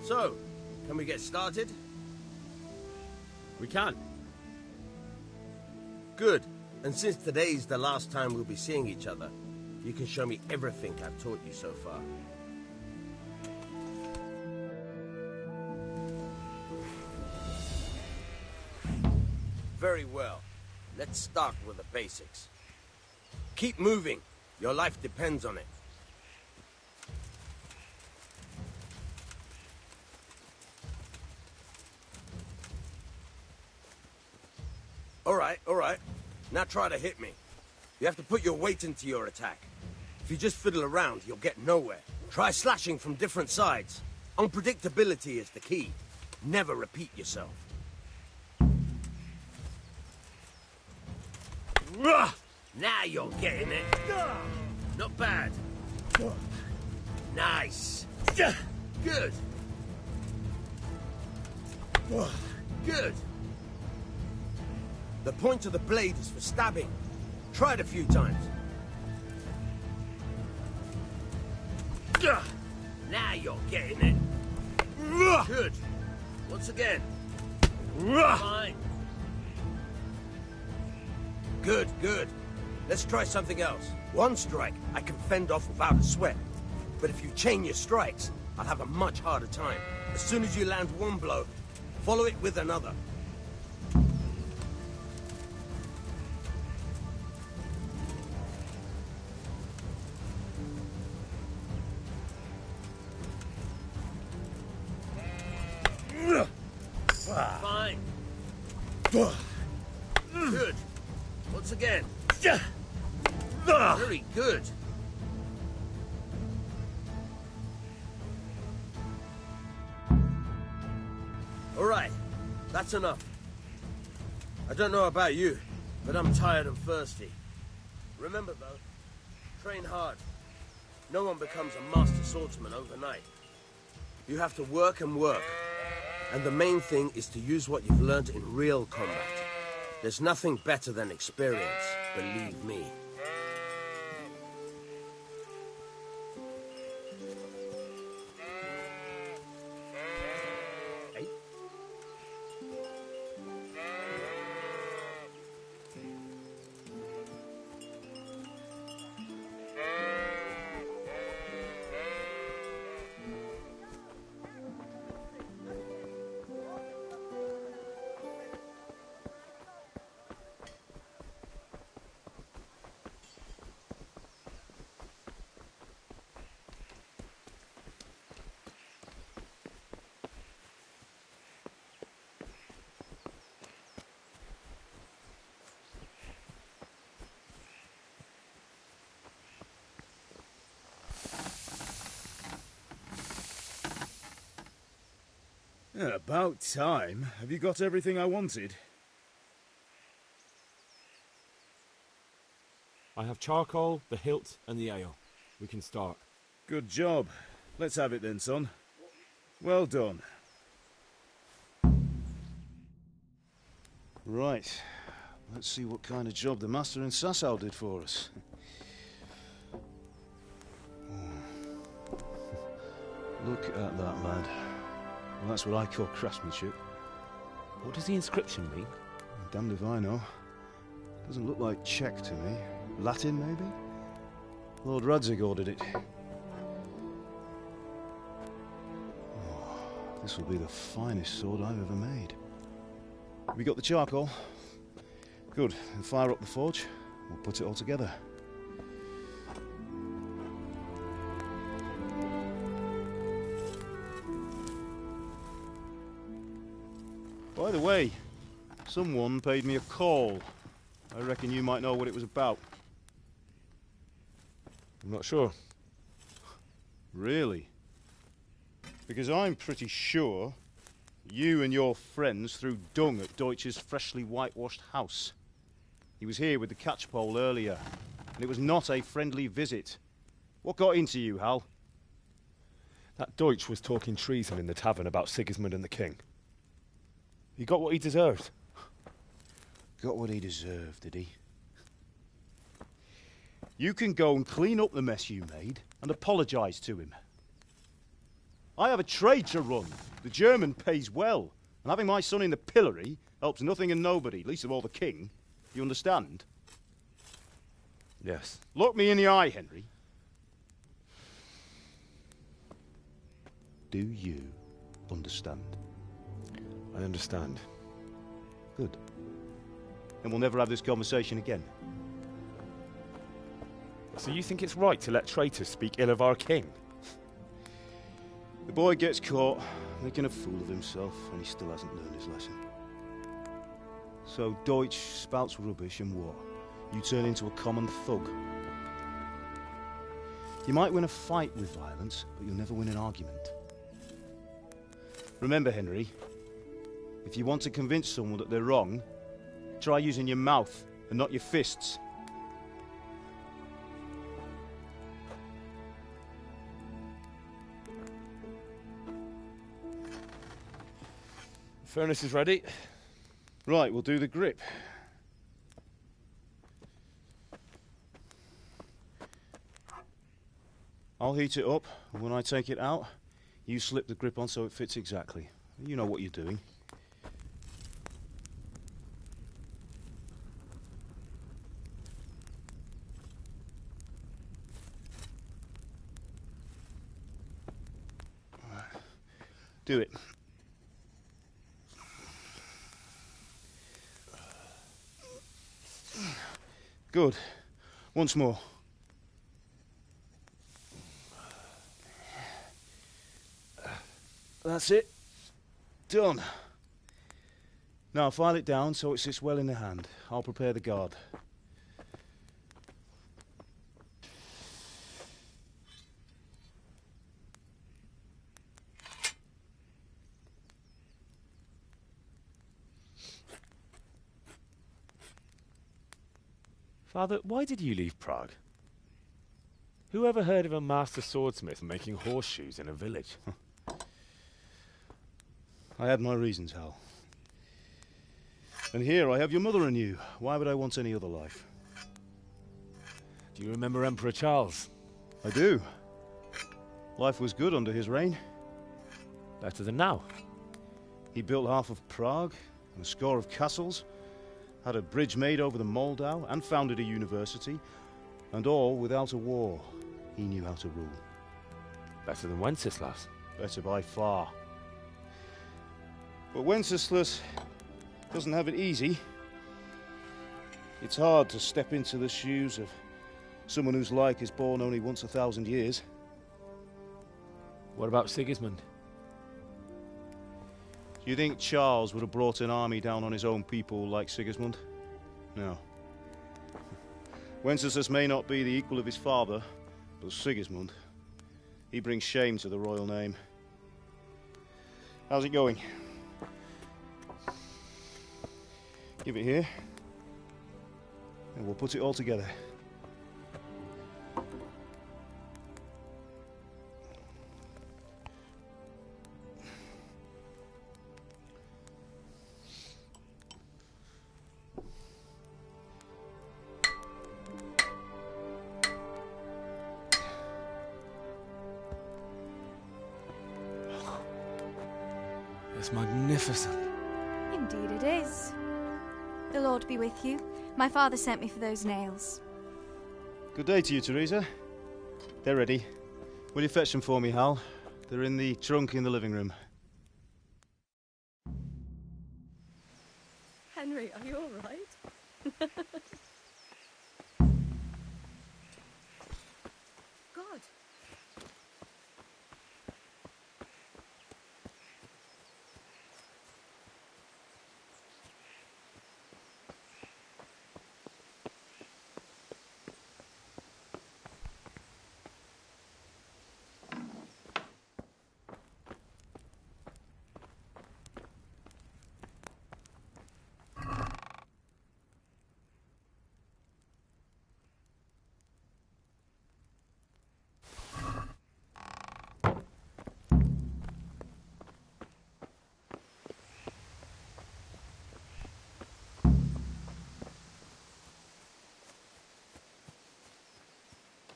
So, can we get started? We can. Good. And since today's the last time we'll be seeing each other, you can show me everything I've taught you so far. Very well. Let's start with the basics. Keep moving. Your life depends on it. All right. Now try to hit me. You have to put your weight into your attack. If you just fiddle around, you'll get nowhere. Try slashing from different sides. Unpredictability is the key. Never repeat yourself. Now you're getting it. Not bad. Nice. Good. Good. The point of the blade is for stabbing. Try it a few times. Now you're getting it. Good. Once again. Fine. Good. Let's try something else. One strike, I can fend off without a sweat. But if you chain your strikes, I'll have a much harder time. As soon as you land one blow, follow it with another. Fine. Good. Once again. Very good. All right. That's enough. I don't know about you, but I'm tired and thirsty. Remember, though, train hard. No one becomes a master swordsman overnight. You have to work and work. And the main thing is to use what you've learned in real combat. There's nothing better than experience, believe me. Yeah, about time. Have you got everything I wanted? I have charcoal, the hilt, and the ale. We can start. Good job. Let's have it then, son. Well done. Right. Let's see what kind of job the Master in Sasau did for us. Look at that, lad. Well, that's what I call craftsmanship. What does the inscription mean? Damned if I know. Doesn't look like Czech to me. Latin, maybe? Lord Radzig ordered it. Oh, this will be the finest sword I've ever made. Have we got the charcoal? Good. Then fire up the forge. We'll put it all together. By the way, someone paid me a call. I reckon you might know what it was about. I'm not sure. Really? Because I'm pretty sure you and your friends threw dung at Deutsch's freshly whitewashed house. He was here with the catchpole earlier, and it was not a friendly visit. What got into you, Hal? That Deutsch was talking treason in the tavern about Sigismund and the king. He got what he deserved. Got what he deserved, did he? You can go and clean up the mess you made and apologise to him. I have a trade to run. The German pays well, and having my son in the pillory helps nothing and nobody, least of all the king. You understand? Yes. Look me in the eye, Henry. Do you understand? I understand. Good. Then we'll never have this conversation again. So you think it's right to let traitors speak ill of our king? The boy gets caught making a fool of himself, and he still hasn't learned his lesson. So Deutsch spouts rubbish, and what? You turn into a common thug. You might win a fight with violence, but you'll never win an argument. Remember, Henry, if you want to convince someone that they're wrong, try using your mouth and not your fists. Furnace is ready. Right, we'll do the grip. I'll heat it up, and when I take it out, you slip the grip on so it fits exactly. You know what you're doing. Do it. Good. Once more. That's it. Done. Now file it down so it sits well in the hand. I'll prepare the guard. Father, why did you leave Prague? Who ever heard of a master swordsmith making horseshoes in a village? I had my reasons, Hal. And here I have your mother and you. Why would I want any other life? Do you remember Emperor Charles? I do. Life was good under his reign. Better than now. He built half of Prague and a score of castles, had a bridge made over the Moldau, and founded a university, and all without a war. He knew how to rule. Better than Wenceslas. Better by far. But Wenceslas doesn't have it easy. It's hard to step into the shoes of someone whose like is born only once 1,000 years. What about Sigismund? Do you think Charles would have brought an army down on his own people like Sigismund? No. Wenceslas may not be the equal of his father, but Sigismund, he brings shame to the royal name. How's it going? Give it here, and we'll put it all together. It's magnificent. Indeed it is. The Lord be with you. My father sent me for those nails. Good day to you, Teresa. They're ready. Will you fetch them for me, Hal? They're in the trunk in the living room. Henry, are you all right? God.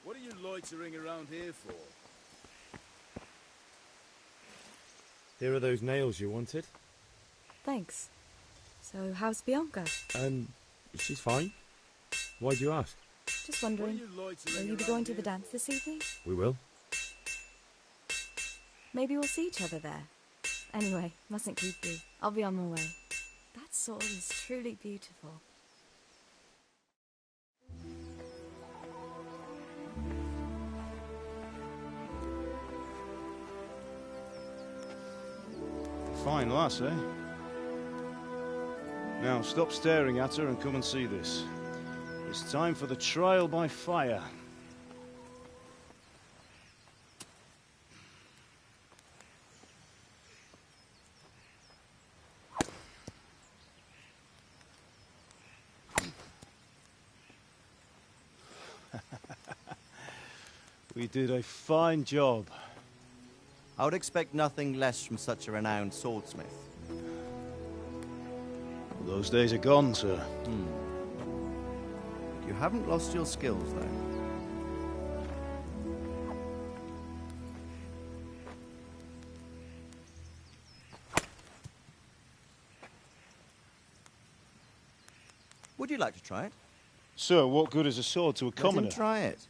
What are you loitering around here for? Here are those nails you wanted. Thanks. So, how's Bianca? She's fine. Why do you ask? Just wondering, will you be going to the dance this evening? We will. Maybe we'll see each other there. Anyway, mustn't keep you. I'll be on my way. That sword is truly beautiful. Fine lass, eh? Now, stop staring at her and come and see this. It's time for the trial by fire. We did a fine job. I would expect nothing less from such a renowned swordsmith. Those days are gone, sir. You haven't lost your skills, though. Would you like to try it? Sir, what good is a sword to a commoner? Let him try it.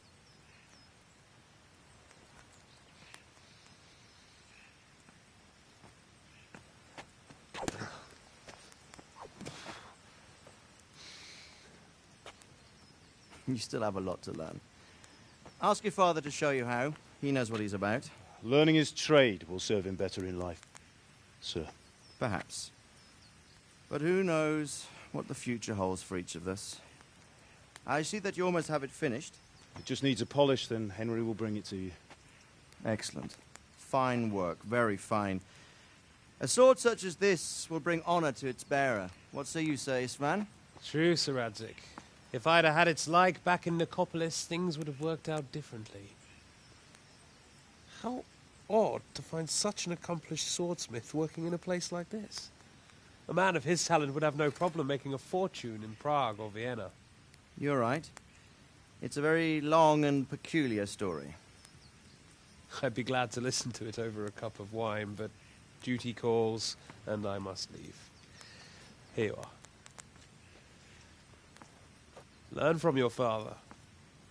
You still have a lot to learn. Ask your father to show you how. He knows what he's about. Learning his trade will serve him better in life, sir. Perhaps. But who knows what the future holds for each of us. I see that you almost have it finished. It just needs a polish, then Henry will bring it to you. Excellent. Fine work, very fine. A sword such as this will bring honor to its bearer. What say you, Svan? True, Sir Radzig. If I'd have had its like back in Nicopolis, things would have worked out differently. How odd to find such an accomplished swordsmith working in a place like this. A man of his talent would have no problem making a fortune in Prague or Vienna. You're right. It's a very long and peculiar story. I'd be glad to listen to it over a cup of wine, but duty calls, and I must leave. Here you are. Learn from your father.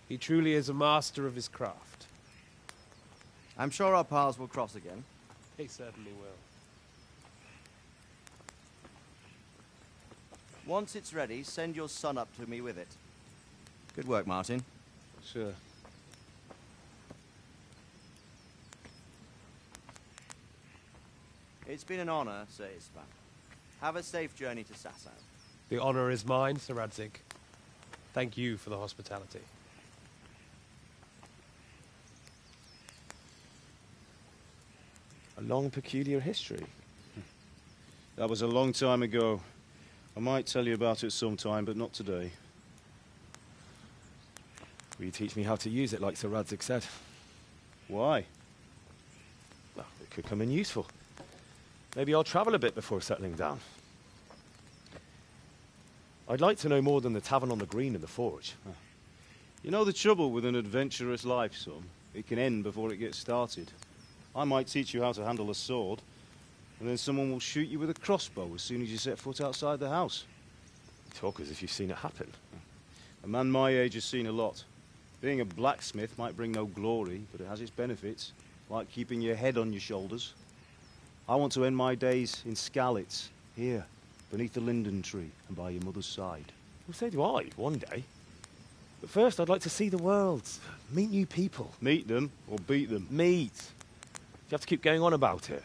He truly is a master of his craft. I'm sure our paths will cross again. They certainly will. Once it's ready, send your son up to me with it. Good work, Martin. Sure. It's been an honor, Sir Ispan. Have a safe journey to Sasau. The honor is mine, Sir Radzig. Thank you for the hospitality. A long, peculiar history. That was a long time ago. I might tell you about it sometime, but not today. Will you teach me how to use it, like Sir Radzig said? Why? Well, it could come in useful. Maybe I'll travel a bit before settling down. I'd like to know more than the tavern on the green and the forge. You know the trouble with an adventurous life, son? It can end before it gets started. I might teach you how to handle a sword, and then someone will shoot you with a crossbow as soon as you set foot outside the house. You talk as if you've seen it happen. A man my age has seen a lot. Being a blacksmith might bring no glory, but it has its benefits, like keeping your head on your shoulders. I want to end my days in Skalitz, here, beneath the linden tree and by your mother's side. Well, so do I, one day. But first, I'd like to see the world, meet new people. Meet them or beat them? Meet. You have to keep going on about it.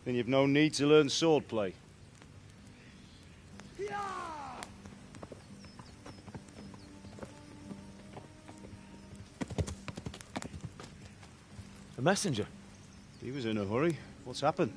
Then you've no need to learn swordplay. A messenger. He was in a hurry. What's happened?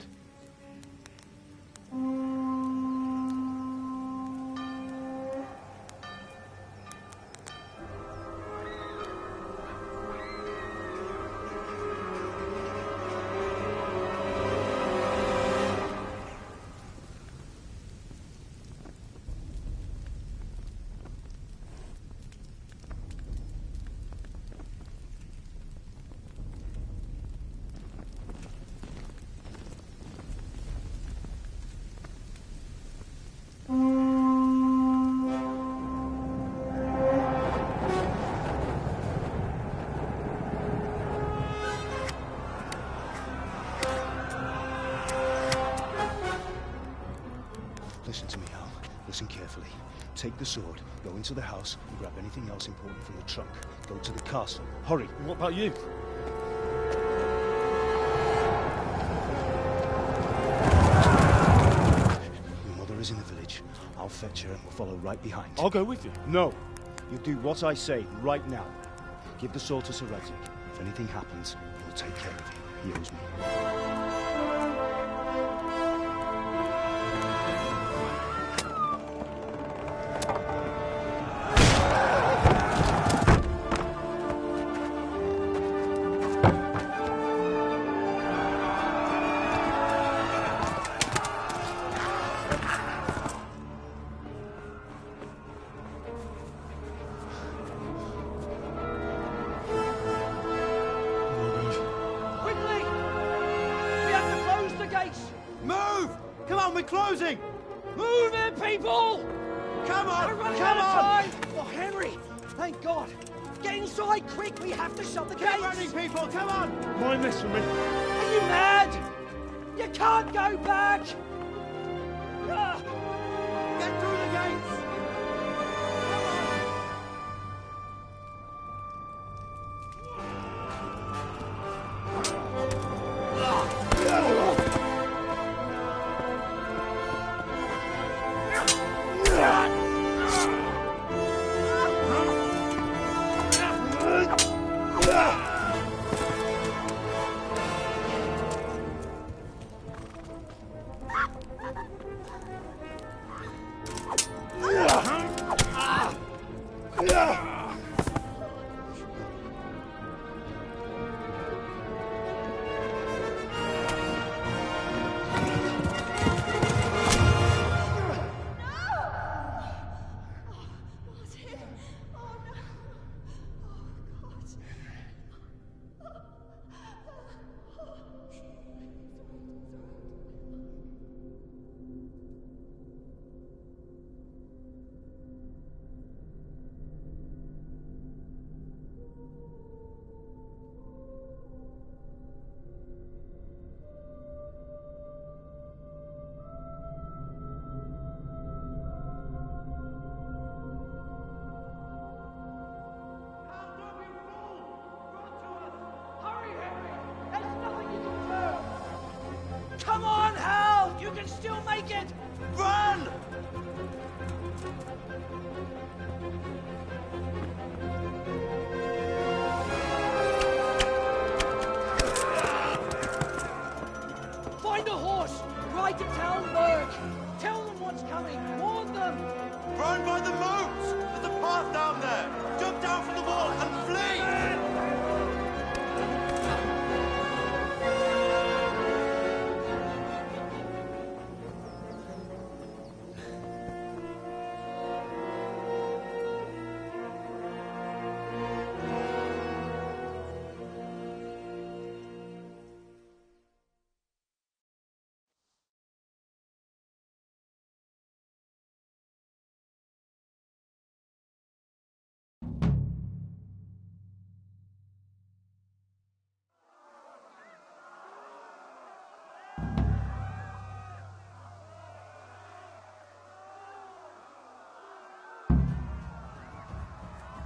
Listen to me, Hal. Listen carefully. Take the sword, go into the house, and grab anything else important from the trunk. Go to the castle. Hurry! What about you? Your mother is in the village. I'll fetch her and we'll follow right behind. I'll go with you. No. You do what I say right now. Give the sword to Sir Radzig. If anything happens, he'll take care of you. He owes me. Closing! Move in, people! Come on! Come on! Oh, Henry! Thank God! Get inside, quick! We have to shut the gates! Keep running, people! Come on! Mind this for me. Are you mad? You can't go back!